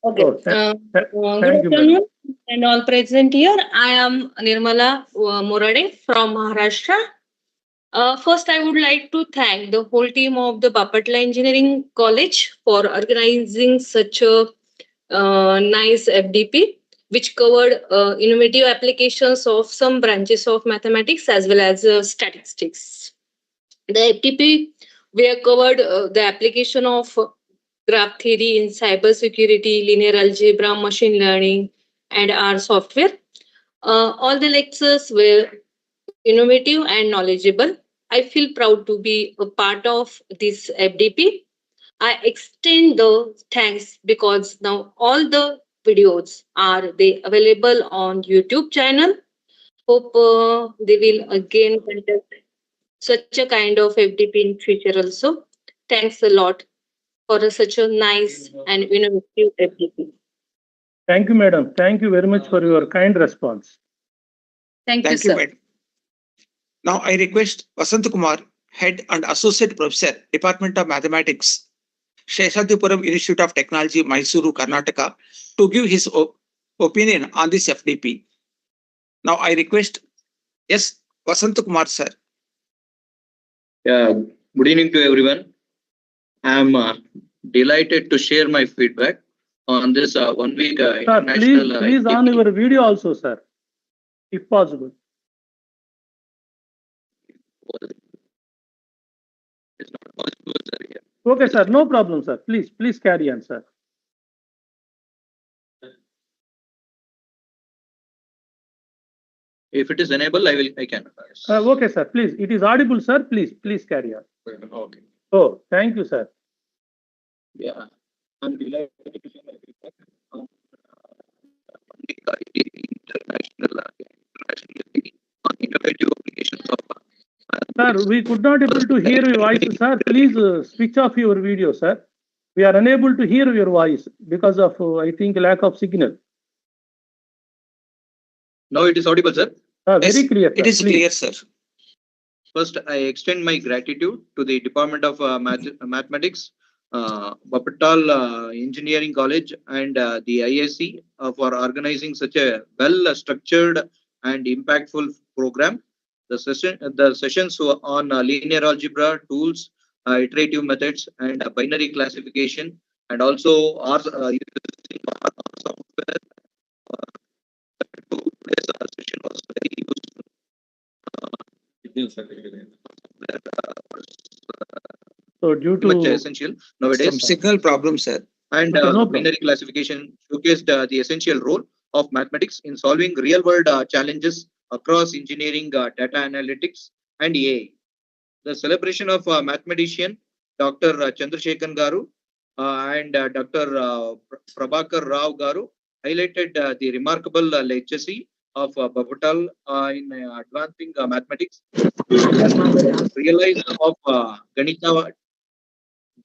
Oh, Good thank you, afternoon and all present here. I am Nirmala Morade from Maharashtra. First, I would like to thank the whole team of the Bapatla Engineering College for organizing such a nice FDP, which covered innovative applications of some branches of mathematics as well as statistics. The FDP, we have covered the application of graph theory in cybersecurity, linear algebra, machine learning, and R software. All the lectures were innovative and knowledgeable. I feel proud to be a part of this FDP. I extend the thanks because now all the videos are they available on YouTube channel. Hope they will again conduct such a kind of FDP in future also. Thanks a lot for such a nice and innovative FDP. Thank you, madam. Thank you very much for your kind response. Thank you, sir. Madam. Now I request Vasant Kumar, Head and Associate Professor, Department of Mathematics, Sheshadipuram Institute of Technology, Mysuru, Karnataka, to give his opinion on this FDP. Now I request Vasant Kumar, sir. Yeah, good evening to everyone. I am delighted to share my feedback on this 1 week Sir, international. please on your video also, sir, if possible. It's not possible, sir. Yeah. Okay, sir, no problem, sir. Please carry on, sir. If it is enabled, I can. Okay, sir, please. It is audible, sir. Please carry on. Okay. Oh, thank you, sir. Yeah, I'm delighted to share my feedback on innovative applications of. Sir, we could not able to hear your voice, sir. Please switch off your video, sir. We are unable to hear your voice because of, I think, lack of signal. Now it is audible, sir. Very clear. It is clear, sir. First, I extend my gratitude to the Department of Mathematics Bapatal Engineering College and the IAC for organizing such a well-structured and impactful program. The sessions were on linear algebra tools, iterative methods, and binary classification, and also our using our software. Today's session was very useful. So due Much to essential nowadays. Some signal problem, sir. And Okay, no problem. binary classification showcased the essential role of mathematics in solving real-world challenges across engineering, data analytics, and AI. The celebration of mathematician Dr. Chandrasekhan Garu and Dr. Prabhakar Rao Garu highlighted the remarkable legacy of Bapatal in advancing mathematics. Realized of Ganita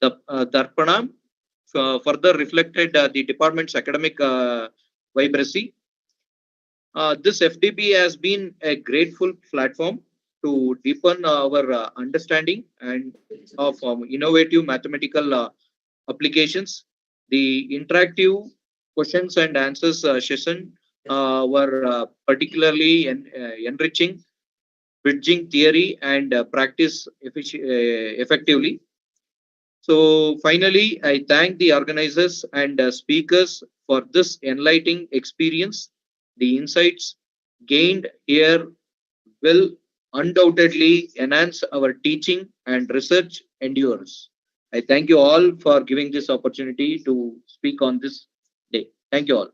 Darpana further reflected the department's academic vibrancy. This FDP has been a grateful platform to deepen our understanding and of innovative mathematical applications. The interactive questions and answers session were particularly enriching, bridging theory and practice effectively. So finally, I thank the organizers and speakers for this enlightening experience. The insights gained here will undoubtedly enhance our teaching and research endeavors. I thank you all for giving this opportunity to speak on this day. Thank you all.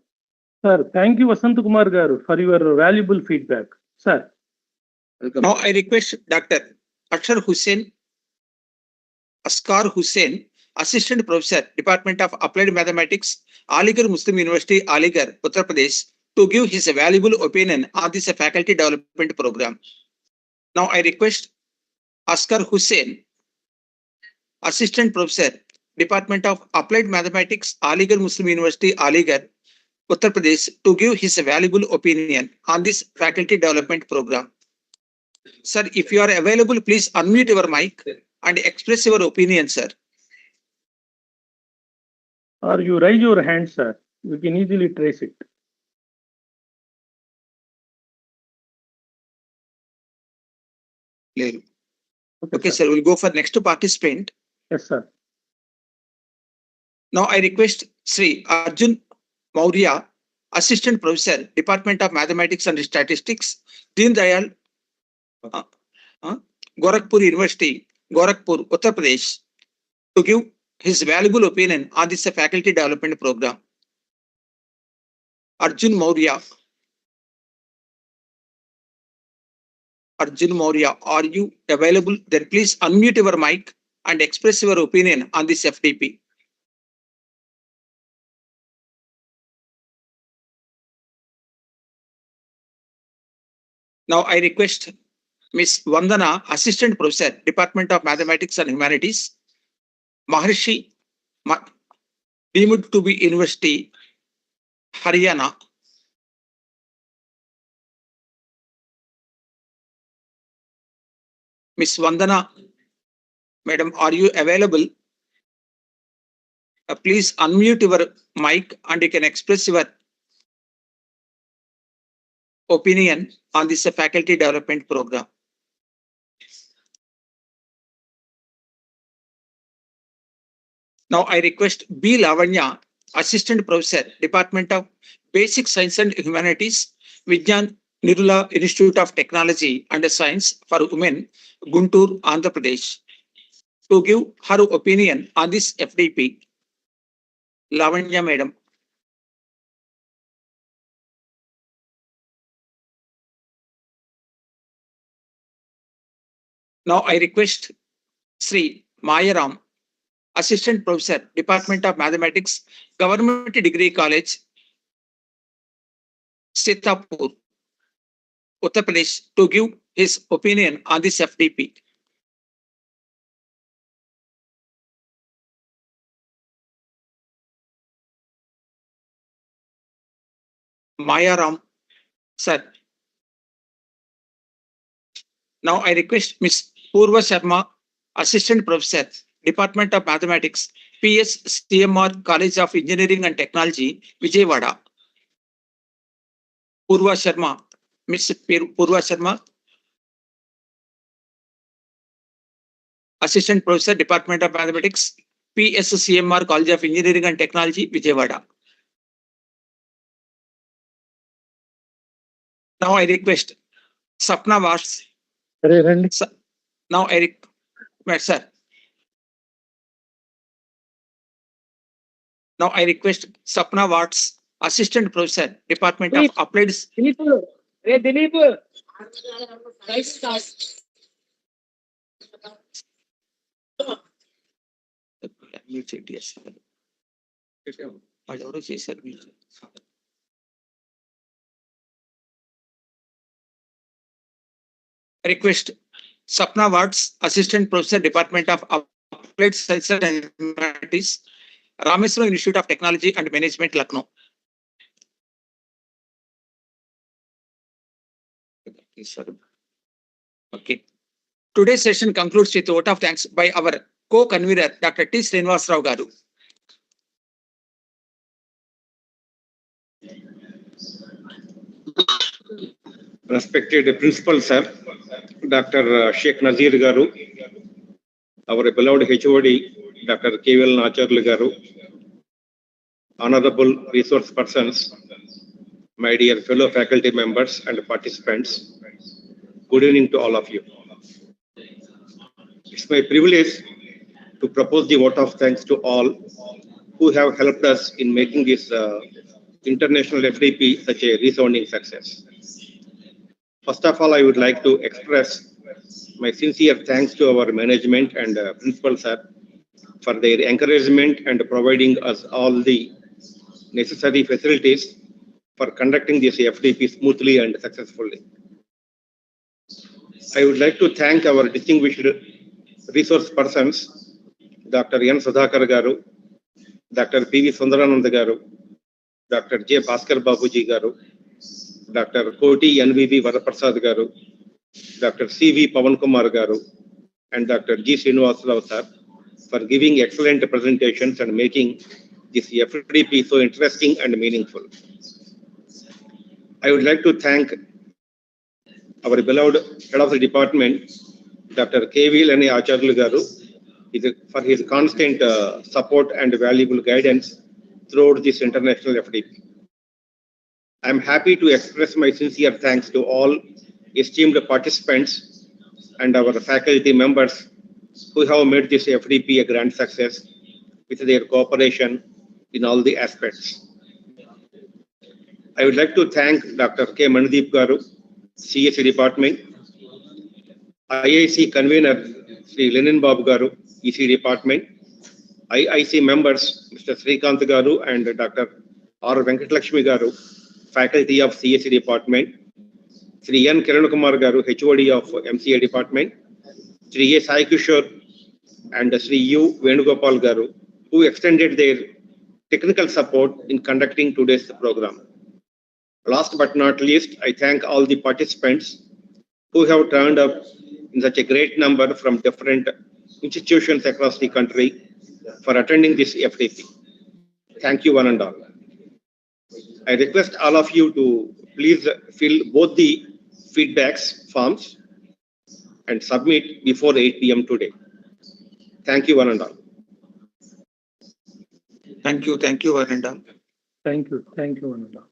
sir, thank you Vasant Kumar Garu for your valuable feedback. Sir, Welcome. Now I request Dr. Ashar Hussain, Askar Hussain, Assistant Professor, Department of Applied Mathematics, Aligarh Muslim University, Aligarh, Uttar Pradesh, to give his valuable opinion on this faculty development program. Now I request Askar Hussain, Assistant Professor, Department of Applied Mathematics, Aligarh Muslim University, Aligarh, Uttar Pradesh, to give his valuable opinion on this faculty development program. Sir, if you are available, please unmute your mic and express your opinion, sir. or you raise your hand, sir. We can easily trace it. Okay, sir, we'll go for next participant. Yes, sir. Now I request Sri Arjun Maurya, Assistant Professor, Department of Mathematics and Statistics, Deen Dayal, Gorakhpur University, Gorakhpur, Uttar Pradesh, to give his valuable opinion on this faculty development program. Arjun Maurya. Arjun Maurya, are you available? Then please unmute your mic and express your opinion on this FDP. Now I request Ms. Vandana, Assistant Professor, Department of Mathematics and Humanities, Maharshi deemed to be University, Haryana. Ms. Vandana, Madam, are you available? Please unmute your mic and you can express your opinion on this faculty development program. Now I request B. Lavanya, Assistant Professor, Department of Basic Science and Humanities, Vijnan Nirula Institute of Technology and Science for Women, Guntur, Andhra Pradesh, to give her opinion on this FDP. Lavanya, Madam. Now I request Sri Mayaram, Assistant Professor, Department of Mathematics, Government Degree College, Sitapur, Uttar Pradesh, to give his opinion on this FDP. Mayaram, sir. Now I request Ms. Purva Sharma, Assistant Professor, Department of Mathematics, PS CMR College of Engineering and Technology, Vijayawada. Purva Sharma, Miss Purva Sharma, Assistant Professor, Department of Mathematics, PS CMR College of Engineering and Technology, Vijayawada. Now I request Sapna Vats. Now I request, sir. Now I request Sapna Vats, Assistant Professor, Department of Applied. Request Sapna Vats, Assistant Professor, Department of Applied Sciences and Humanities, Rameswaram Institute of Technology and Management, Lucknow. Okay. Today's session concludes with a vote of thanks by our co-convener, Dr. T. Srinivasarao Garu. Respected Principal Sir, Dr. Sheikh Nazir Garu, our beloved HOD, Dr. KVL Nacharlu Garu, Honorable resource persons, my dear fellow faculty members and participants, good evening to all of you. It's my privilege to propose the vote of thanks to all who have helped us in making this international FDP such a resounding success. First of all, I would like to express my sincere thanks to our management and principal sir for their encouragement and providing us all the necessary facilities for conducting this FDP smoothly and successfully. I would like to thank our distinguished resource persons, Dr. N. Sudhakar Garu, Dr. P.V. Sundarananda Garu, Dr. J. Bhaskar Babuji Garu, Dr. Koti NVV Varaprasad Garu, Dr. C.V. Pavan Kumar Garu, and Dr. G. Srinivasarao sir for giving excellent presentations and making this FDP so interesting and meaningful. I would like to thank our beloved head of the department, Dr. K.V. Lani Acharlu Garu, for his constant support and valuable guidance throughout this international FDP. I am happy to express my sincere thanks to all esteemed participants and our faculty members who have made this FDP a grand success with their cooperation in all the aspects. I would like to thank Dr. K. Mandeep Garu, CSE Department, IIC Convener Sri Lenin Babu Garu, EC Department, IIC members Mr. Srikanth Garu and Dr. R. Venkatalakshmi Garu, Faculty of CSE Department, Sri N. Kiran Kumar Garu, HOD of MCA Department, Sri A. Sai Kishore and Sri U. Venugopal Garu, who extended their technical support in conducting today's program. Last but not least, I thank all the participants who have turned up in such a great number from different institutions across the country for attending this FDP. Thank you one and all. I request all of you to please fill both the feedbacks forms and submit before 8 p.m. today. Thank you one and all. Thank you, one and all. Thank you, one and all.